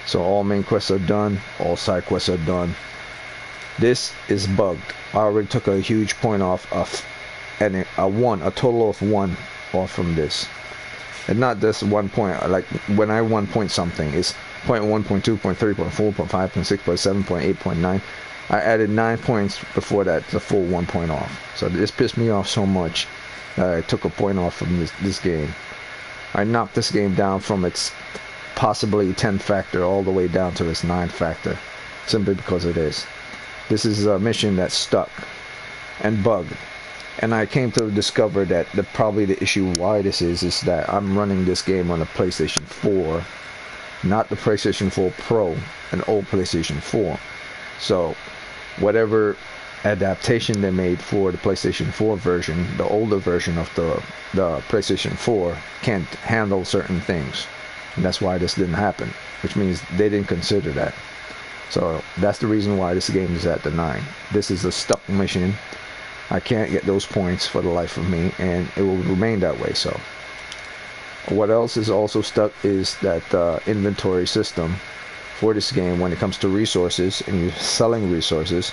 So all main quests are done, all side quests are done. This is bugged. I already took a huge point off of, and a total of 1 off from this. And not just 1 point, like when I 1 point something, it's point 1, point 2, point 3, point 4, point 5, point 6, point 7, point 8, point 9. I added 9 points before that, the full 1 point off. So this pissed me off so much that I took a point off from this game. I knocked this game down from its possibly 10 factor all the way down to its 9 factor, simply because it is. This is a mission that's stuck and bugged. And I came to discover that probably the issue why this is that I'm running this game on a PlayStation 4, not the PlayStation 4 Pro, an old PlayStation 4. So whatever adaptation they made for the PlayStation 4 version, the older version of the PlayStation 4 can't handle certain things. And that's why this didn't happen, which means they didn't consider that. So that's the reason why this game is at the 9. This is a stuck mission. I can't get those points for the life of me, and it will remain that way. So what else is also stuck is that inventory system for this game when it comes to resources, and you're selling resources.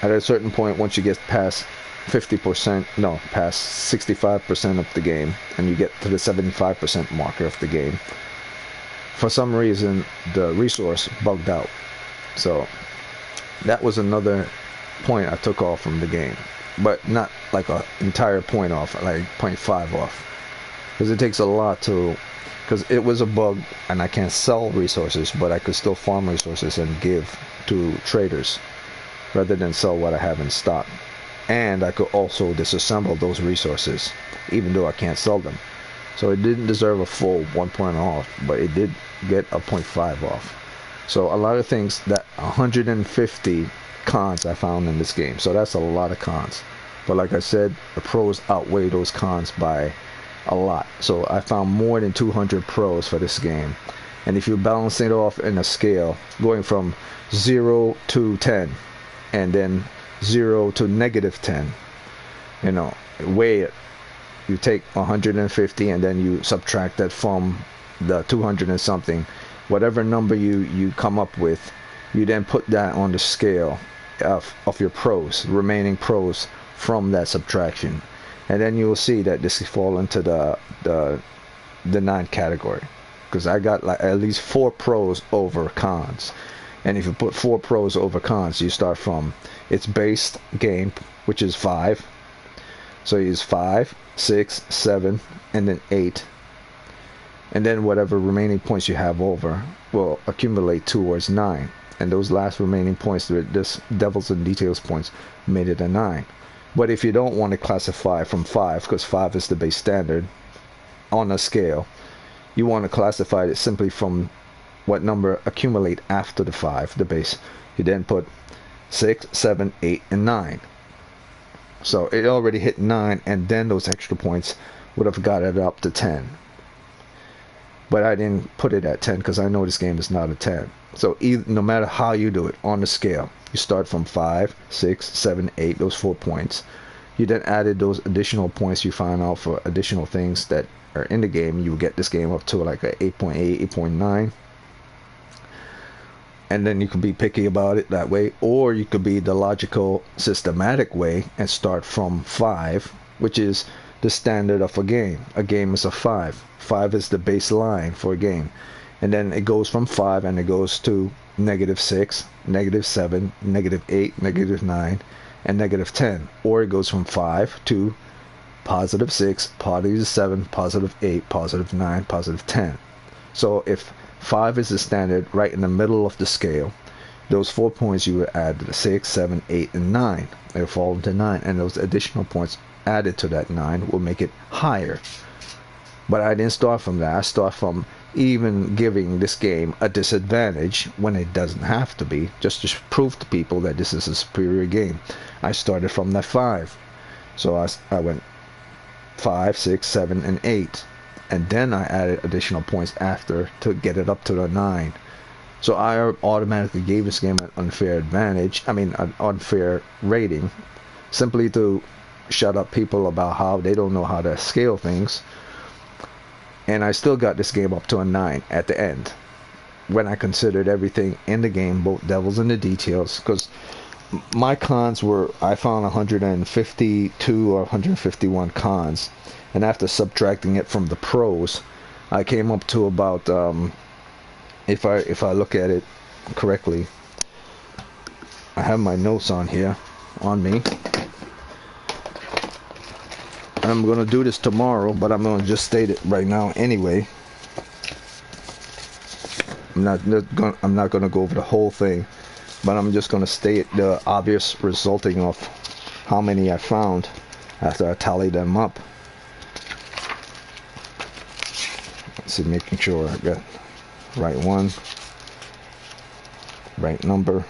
At a certain point, once you get past 65% of the game, and you get to the 75% marker of the game, for some reason the resource bugged out. So that was another point I took off from the game, but not like an entire point off, like 0.5 off, because it takes a lot to, because it was a bug and I can't sell resources, but I could still farm resources and give to traders rather than sell what I have in stock. And I could also disassemble those resources even though I can't sell them. So it didn't deserve a full 1 point off, but it did get a 0.5 off. So a lot of things, that 150 cons I found in this game, so that's a lot of cons. But like I said, the pros outweigh those cons by a lot. So I found more than 200 pros for this game. And if you balance it off in a scale going from 0 to 10 and then 0 to -10, you know, weigh it, you take 150 and then you subtract that from the 200 and something, whatever number you come up with, you then put that on the scale of your pros, remaining pros from that subtraction, and then you will see that this fall into the 9 category, because I got like at least 4 pros over cons. And if you put 4 pros over cons, you start from its base game, which is 5. So you use 5, 6, 7, and then 8. And then whatever remaining points you have over will accumulate towards 9. And those last remaining points, this Devils and Details points, made it a 9. But if you don't want to classify from 5, because 5 is the base standard on a scale, you want to classify it simply from what number accumulate after the 5, the base. You then put 6, 7, 8, and 9. So it already hit 9, and then those extra points would have got it up to 10. But I didn't put it at 10 because I know this game is not a 10. So no matter how you do it on the scale, you start from 5, 6, 7, 8, those 4 points. You then added those additional points you find out for additional things that are in the game. You get this game up to like a 8.8, 8.9. And then you can be picky about it that way, or you could be the logical, systematic way and start from 5, which is the standard of a game. A game is a 5. 5 is the baseline for a game. and then it goes from 5 and it goes to -6, -7, -8, -9, and -10, or it goes from 5 to +6, +7, +8, +9, +10. So if 5 is the standard, right in the middle of the scale, those 4 points you would add to the 6, 7, 8, and 9. They fall into 9, and those additional points added to that 9 will make it higher. But I didn't start from that. I start from even giving this game a disadvantage when it doesn't have to be, just to prove to people that this is a superior game. I started from that 5. So I went 5, 6, 7, and 8. And then I added additional points after to get it up to the 9. So I automatically gave this game an unfair advantage, an unfair rating, simply to shut up people about how they don't know how to scale things. And I still got this game up to a 9 at the end, when I considered everything in the game, both devils in the details, because my cons were, I found 152 or 151 cons, and after subtracting it from the pros, I came up to about, if I look at it correctly, I have my notes on here, on me. I'm going to do this tomorrow, but I'm going to just state it right now anyway. I'm not going to go over the whole thing, but I'm just going to state the obvious resulting of how many I found after I tallied them up. Let's see, making sure I got right one, right number.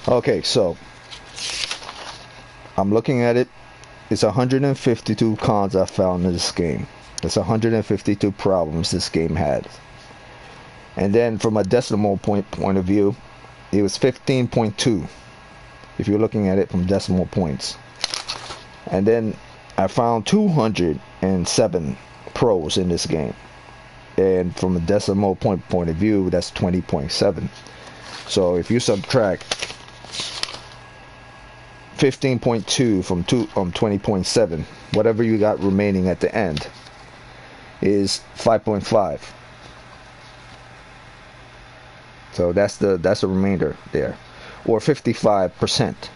Okay, so I'm looking at it. It's 152 cons I found in this game. That's 152 problems this game had. And then from a decimal point of view, it was 15.2 if you're looking at it from decimal points. And then I found 207 pros in this game. And from a decimal point of view, that's 20.7. So if you subtract 15.2 from 20.7, whatever you got remaining at the end is 5.5. So that's the remainder there, or 55%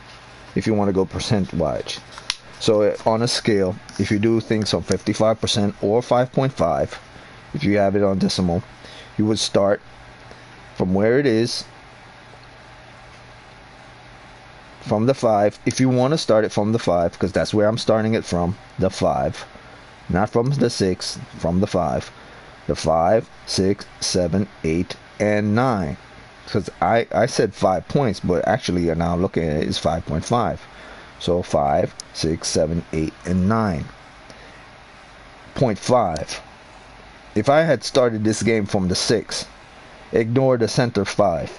if you want to go percent wise. So on a scale, if you do things on 55% or 5.5, if you have it on decimal, you would start from where it is, from the 5. If you want to start it from the 5, because that's where I'm starting it from, the 5, not from the 6, from the 5, the 5, 6, 7, 8, and 9. Because I said 5 points, but actually now looking at it is 5.5. So 5, 6, 7, 8, and 9. 0.5. If I had started this game from the 6, ignore the center 5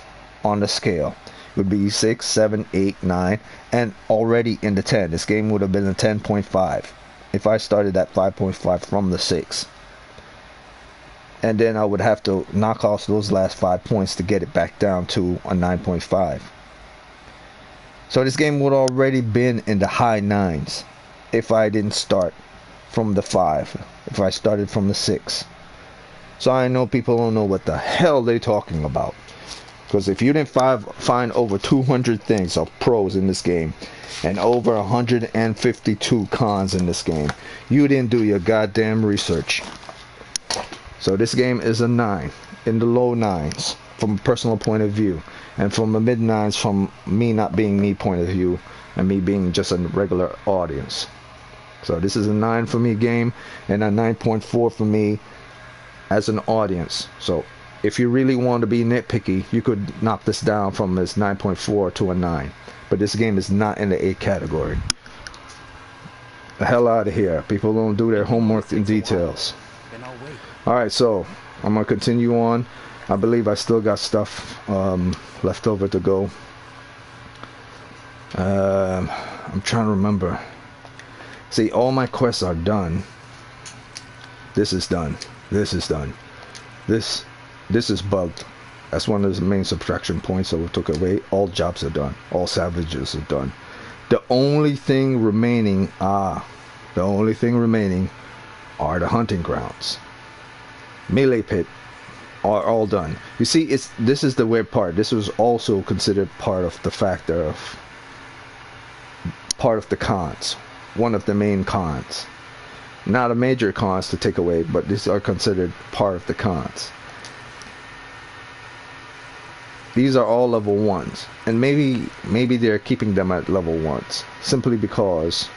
on the scale, it would be 6, 7, 8, 9, and already in the 10. This game would have been a 10.5 if I started at 5.5 from the 6. And then I would have to knock off those last 5 points to get it back down to a 9.5. So this game would already been in the high 9s if I didn't start from the 5, if I started from the 6. So I know people don't know what the hell they're talking about. Because if you didn't find over 200 things of pros in this game and over 152 cons in this game, you didn't do your goddamn research. So this game is a 9, in the low 9s from a personal point of view, and from the mid 9s from me not being me point of view and me being just a regular audience. So this is a 9 for me game and a 9.4 for me as an audience. So if you really want to be nitpicky, you could knock this down from this 9.4 to a 9. But this game is not in the 8 category. The hell out of here. People don't do their homework in details. Alright, so I'm going to continue on. I believe I still got stuff left over to go. I'm trying to remember. See, all my quests are done. This is done. This is done. This is bugged. That's one of the main subtraction points, so we took away. All jobs are done. All salvages are done. The only thing remaining, the only thing remaining are the hunting grounds. Melee pit are all done. You see, this is the weird part. This was also considered part of the factor of part of the cons. One of the main cons. Not a major cons to take away, but these are considered part of the cons. These are all level 1s, and maybe they're keeping them at level 1s simply because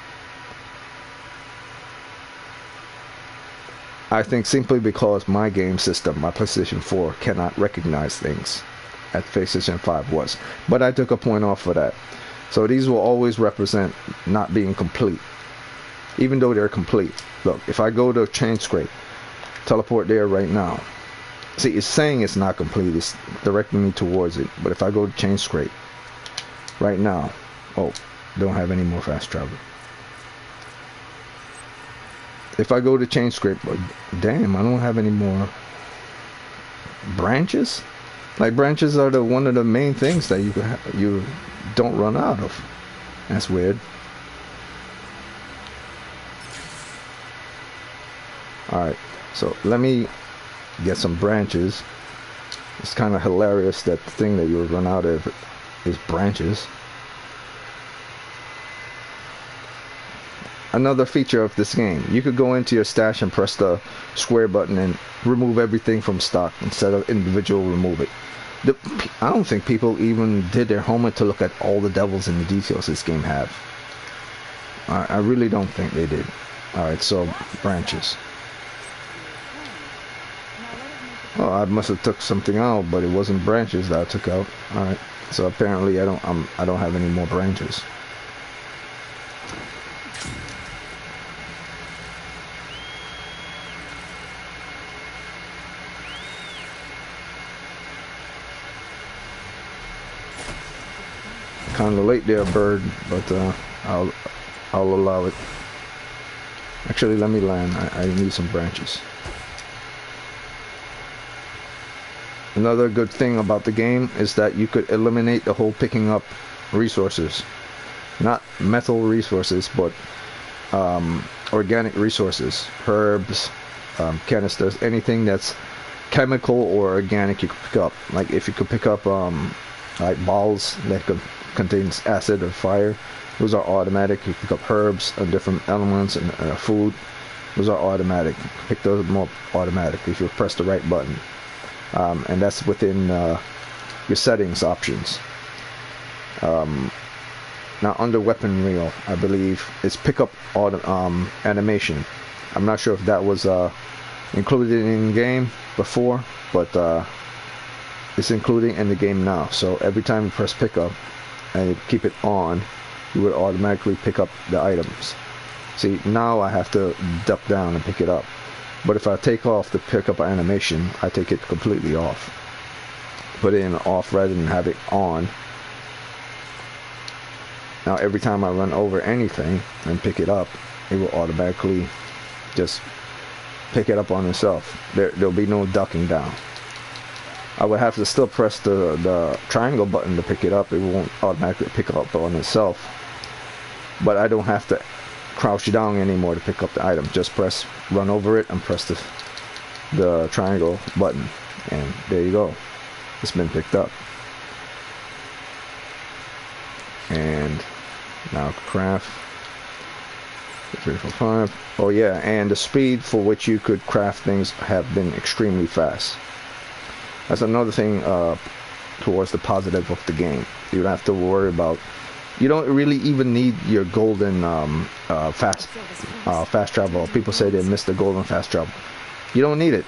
I think simply because my game system, my PlayStation 4, cannot recognize things at PlayStation 5 was. But I took a point off for that. So these will always represent not being complete, even though they're complete. Look, if I go to Chain Scrape, teleport there right now. See, it's saying it's not complete, it's directing me towards it. But if I go to Chain Scrape right now, oh, don't have any more fast travel. If I go to Chain Scrape, damn, I don't have any more branches. Like, branches are one of the main things that you don't run out of. That's weird. Alright, so let me get some branches. It's kind of hilarious that the thing that you'll run out of is branches. Another feature of this game, you could go into your stash and press the square button and remove everything from stock instead of individual remove it. I don't think people even did their homework to look at all the devils and the details this game have. I really don't think they did. Alright, so branches. Oh, I must have took something out, but it wasn't branches that I took out. Alright, so apparently I don't have any more branches. Kind of late there, bird, but I'll allow it. Actually, let me land. I need some branches. Another good thing about the game is that you could eliminate the whole picking up resources. Not metal resources, but organic resources. Herbs, canisters, anything that's chemical or organic you could pick up. Like if you could pick up like balls that contains acid or fire, those are automatic. You pick up herbs and different elements and food, those are automatic. Pick those up automatic if you press the right button. And that's within your settings options. Now under weapon wheel, I believe it's pick up animation. I'm not sure if that was included in game before, but it's included in the game now. So every time you press pick up and you keep it on, you would automatically pick up the items. See, now I have to duck down and pick it up. But if I take off the pickup animation, I take it completely off. Put it in off rather than have it on. Now every time I run over anything and pick it up, it will automatically just pick it up on itself. There'll be no ducking down. I would have to still press the triangle button to pick it up. It won't automatically pick up on itself. But I don't have to crouch down anymore to pick up the item. Just run over it and press the triangle button, and there you go. It's been picked up. And now craft 3, 4, 5. Oh yeah, and the speed for which you could craft things have been extremely fast. That's another thing towards the positive of the game. You don't have to worry about. You don't really even need your golden fast travel. People say they miss the golden fast travel. You don't need it.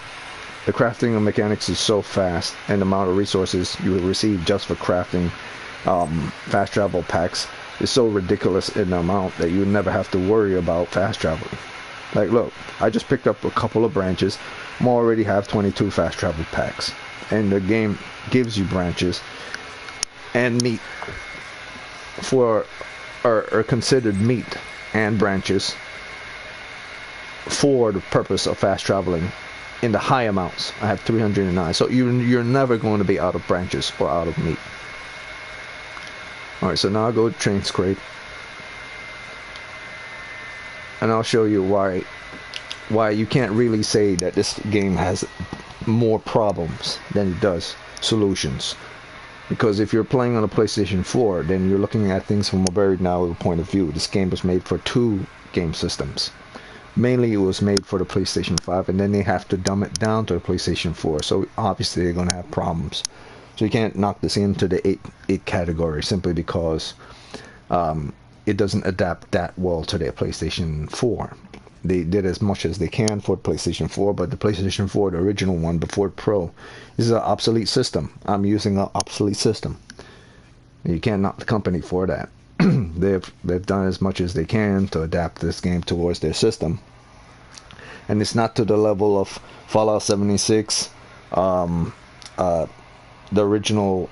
The crafting mechanics is so fast, and the amount of resources you will receive just for crafting fast travel packs is so ridiculous in the amount that you never have to worry about fast traveling. Like, look, I just picked up a couple of branches. I already have 22 fast travel packs, and the game gives you branches and meat for are considered meat and branches for the purpose of fast traveling in the high amounts. I have 309, so you're never going to be out of branches or out of meat. Alright, so now I go to Chain Scrape. and I'll show you why you can't really say that this game has more problems than it does solutions. Because if you're playing on a PlayStation 4, then you're looking at things from a very narrow point of view. This game was made for 2 game systems. Mainly it was made for the PlayStation 5, and then they have to dumb it down to the PlayStation 4. So obviously they're going to have problems. So you can't knock this into the 8 category simply because it doesn't adapt that well to their PlayStation 4. They did as much as they can for PlayStation 4, but the PlayStation 4, the original one before Pro, is an obsolete system. I'm using an obsolete system. You can't knock the company for that. They've done as much as they can to adapt this game towards their system, and it's not to the level of Fallout 76, the original.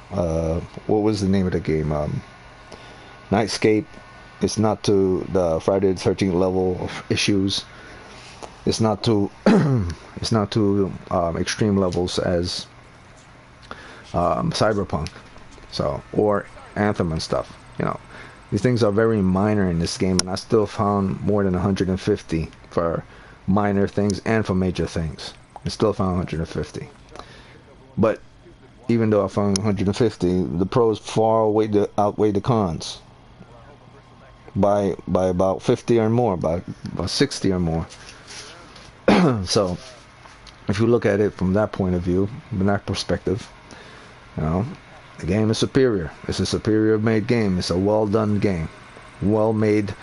What was the name of the game? Nightscape. It's not to the Friday the 13th level of issues. It's not to it's not to extreme levels as Cyberpunk, so, or Anthem and stuff. You know, these things are very minor in this game, and I still found more than 150 for minor things and for major things. I still found 150. But even though I found 150, the pros far outweigh the cons by about 50 or more, by about 60 or more. So if you look at it from that point of view, from that perspective, you know, the game is superior. It's a superior made game. It's a well done game, well made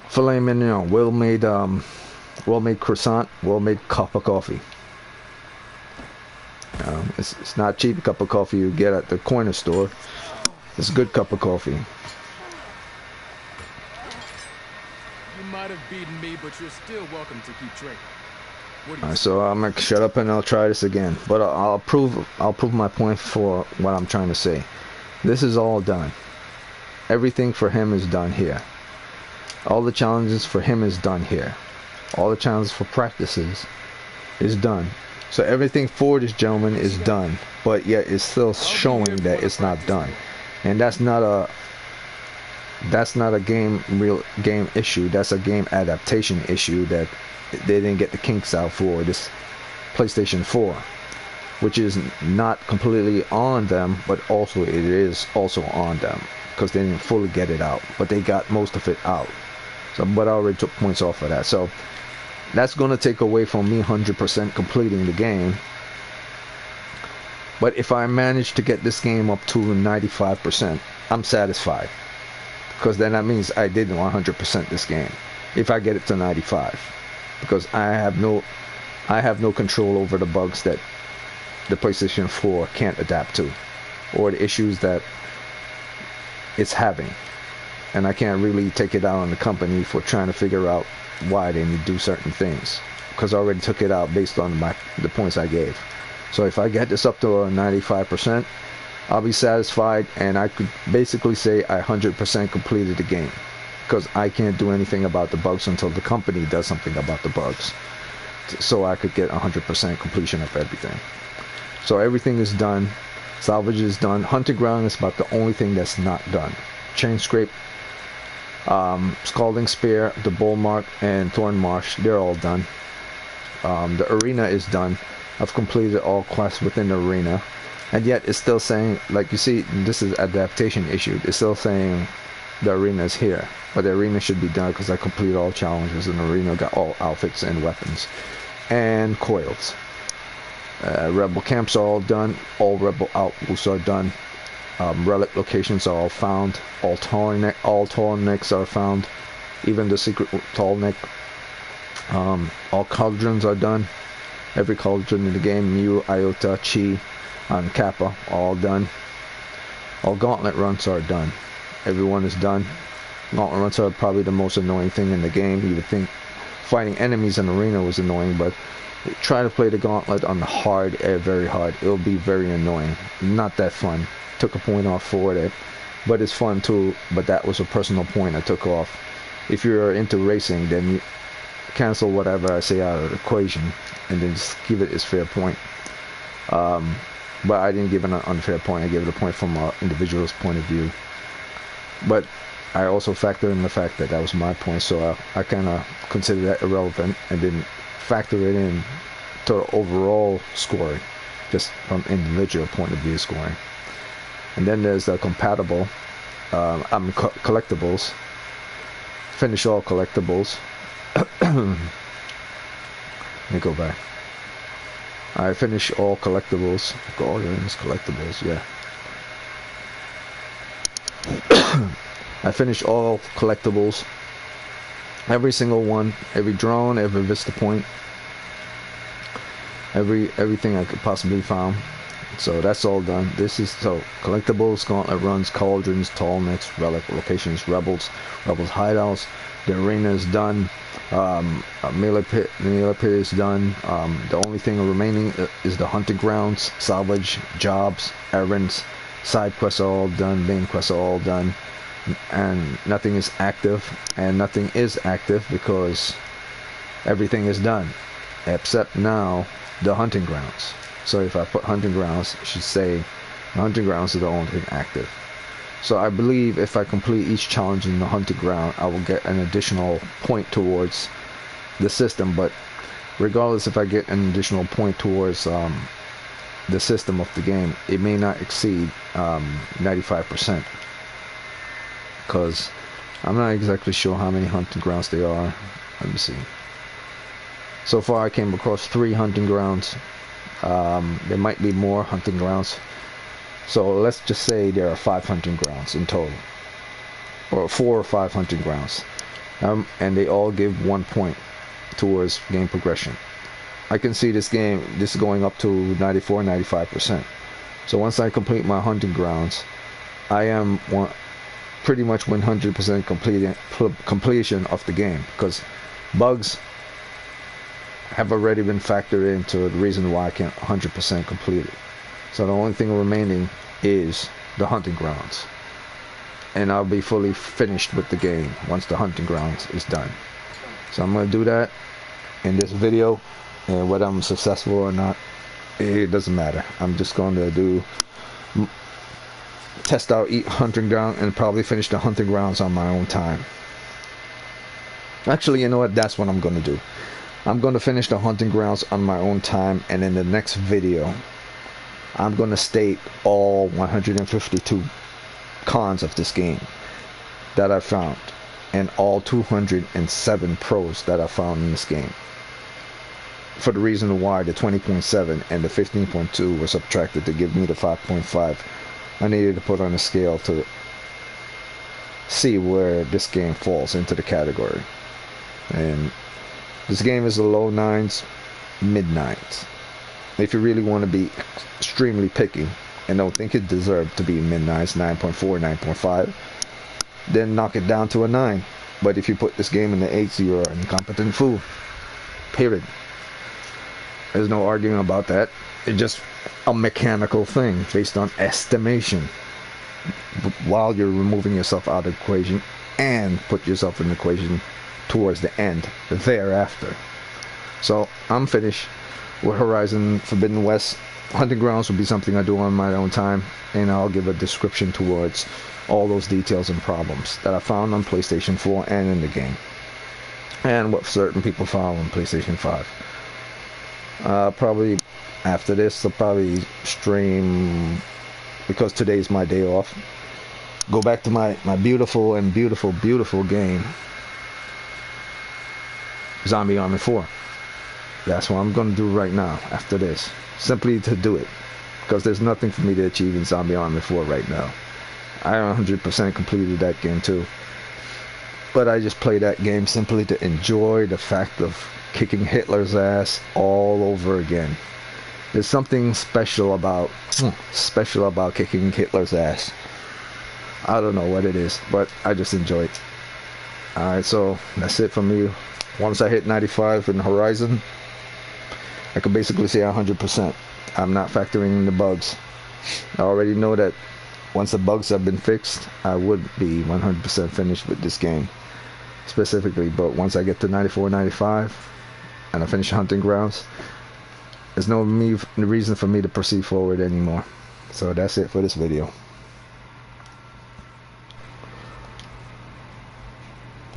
filet mignon, well made croissant, well made cup of coffee. It's not cheap cup of coffee you get at the corner store. It's a good cup of coffee. You might have beaten me, but you're still welcome to keep drinking. Alright, so I'm gonna shut up and I'll try this again. But I'll prove my point for what I'm trying to say. This is all done. Everything for him is done here. All the challenges for him is done here. All the challenges for practices is done. So everything for this gentleman is done, but yet it's still showing that it's not done. And that's not a real game issue. That's a game adaptation issue that they didn't get the kinks out for this PlayStation 4, which is not completely on them, but also it is also on them because they didn't fully get it out, but they got most of it out. So, but I already took points off of that. So that's going to take away from me 100% completing the game. But if I manage to get this game up to 95%, I'm satisfied, because then that means I did 100% this game. If I get it to 95, because I have no control over the bugs that the PlayStation 4 can't adapt to, or the issues that it's having, and I can't really take it out on the company for trying to figure out why they need to do certain things, because I already took it out based on the points I gave. So if I get this up to a 95%, I'll be satisfied, and I could basically say I 100% completed the game, because I can't do anything about the bugs until the company does something about the bugs, so I could get 100% completion of everything. So everything is done. Salvage is done. Hunting Ground is about the only thing that's not done. Chain Scrape, Scalding Spear, the Bull Mark, and Thorn Marsh, they're all done. The arena is done. I've completed all quests within the arena, and yet it's still saying, like you see, this is adaptation issue. It's still saying the arena is here, but the arena should be done because I completed all challenges in the arena, got all outfits and weapons and coils. Rebel camps are all done. All rebel outposts are done. Relic locations are all found. All tall necks are found. Even the secret tall neck. All cauldrons are done. Every cauldron in the game, Mu, Iota, Chi, and Kappa, all done. All gauntlet runs are done. Everyone is done. Gauntlet runs are probably the most annoying thing in the game. You would think fighting enemies in the arena was annoying, but try to play the gauntlet on the hard, very hard. It'll be very annoying. Not that fun. Took a point off for it, but it's fun too. But that was a personal point I took off. If you're into racing, then you cancel whatever I say out of the equation, and then just give it its fair point. But I didn't give it an unfair point. I gave it a point from an individual's point of view. But I also factor in the fact that that was my point, so I kind of consider that irrelevant and didn't factor it in to the overall scoring, just from individual point of view scoring. And then there's the compatible, collectibles. Finish all collectibles. Let me go back. I finish all collectibles. Guardians collectibles, yeah. I finished all collectibles, every single one, every drone, every vista point, everything I could possibly find. So that's all done. This is so collectibles, gauntlet runs, cauldrons, tall necks, relic locations, rebels hideouts. The arena is done. Melee pit is done. The only thing remaining is the hunting grounds, salvage, jobs, errands, side quests are all done, main quests are all done, and nothing is active. And nothing is active because everything is done, except now the hunting grounds. So if I put hunting grounds, it should say the hunting grounds is the only thing active. So I believe if I complete each challenge in the hunting ground, I will get an additional point towards the system. But regardless if I get an additional point towards the system of the game, it may not exceed 95%. Because I'm not exactly sure how many hunting grounds there are. Let me see. So far I came across 3 hunting grounds. There might be more hunting grounds. So let's just say there are 5 hunting grounds in total, or 4 or 5 hunting grounds, and they all give 1 point towards game progression. I can see this going up to 94-95%. So once I complete my hunting grounds, I am pretty much 100% completion of the game, because bugs have already been factored into the reason why I can't 100% complete it. So the only thing remaining is the hunting grounds, and I'll be fully finished with the game once the hunting grounds is done. So I'm going to do that in this video, and whether I'm successful or not, it doesn't matter. I'm just going to test out each hunting ground and probably finish the hunting grounds on my own time. Actually, you know what? That's what I'm going to do. I'm going to finish the hunting grounds on my own time, and in the next video I'm going to state all 152 cons of this game that I found, and all 207 pros that I found in this game, for the reason why the 20.7 and the 15.2 were subtracted to give me the 5.5 I needed to put on a scale to see where this game falls into the category. And this game is a low 9s, mid 9s. If you really want to be extremely picky and don't think it deserved to be mid 9s, 9.4, 9.5, then knock it down to a 9. But if you put this game in the 8s, you're an incompetent fool. Period. There's no arguing about that. It's just a mechanical thing based on estimation, while you're removing yourself out of the equation and put yourself in the equation towards the end thereafter. So I'm finished with Horizon Forbidden West. Hunting Grounds will be something I do on my own time, and I'll give a description towards all those details and problems that I found on PlayStation 4 and in the game, and what certain people found on PlayStation 5. Probably after this, I'll probably stream, because today's my day off, go back to my beautiful game, Zombie Army 4. That's what I'm going to do right now after this, simply to do it, because there's nothing for me to achieve in Zombie Army 4 right now. I 100% completed that game too, but I just play that game simply to enjoy the fact of kicking Hitler's ass all over again. There's something special about kicking Hitler's ass. I don't know what it is, but I just enjoy it. Alright, so that's it from me. Once I hit 95 in Horizon, I can basically say 100%. I'm not factoring in the bugs. I already know that once the bugs have been fixed, I would be 100% finished with this game specifically. But once I get to 94, 95, and I finish Hunting Grounds, there's no reason for me to proceed forward anymore. So that's it for this video.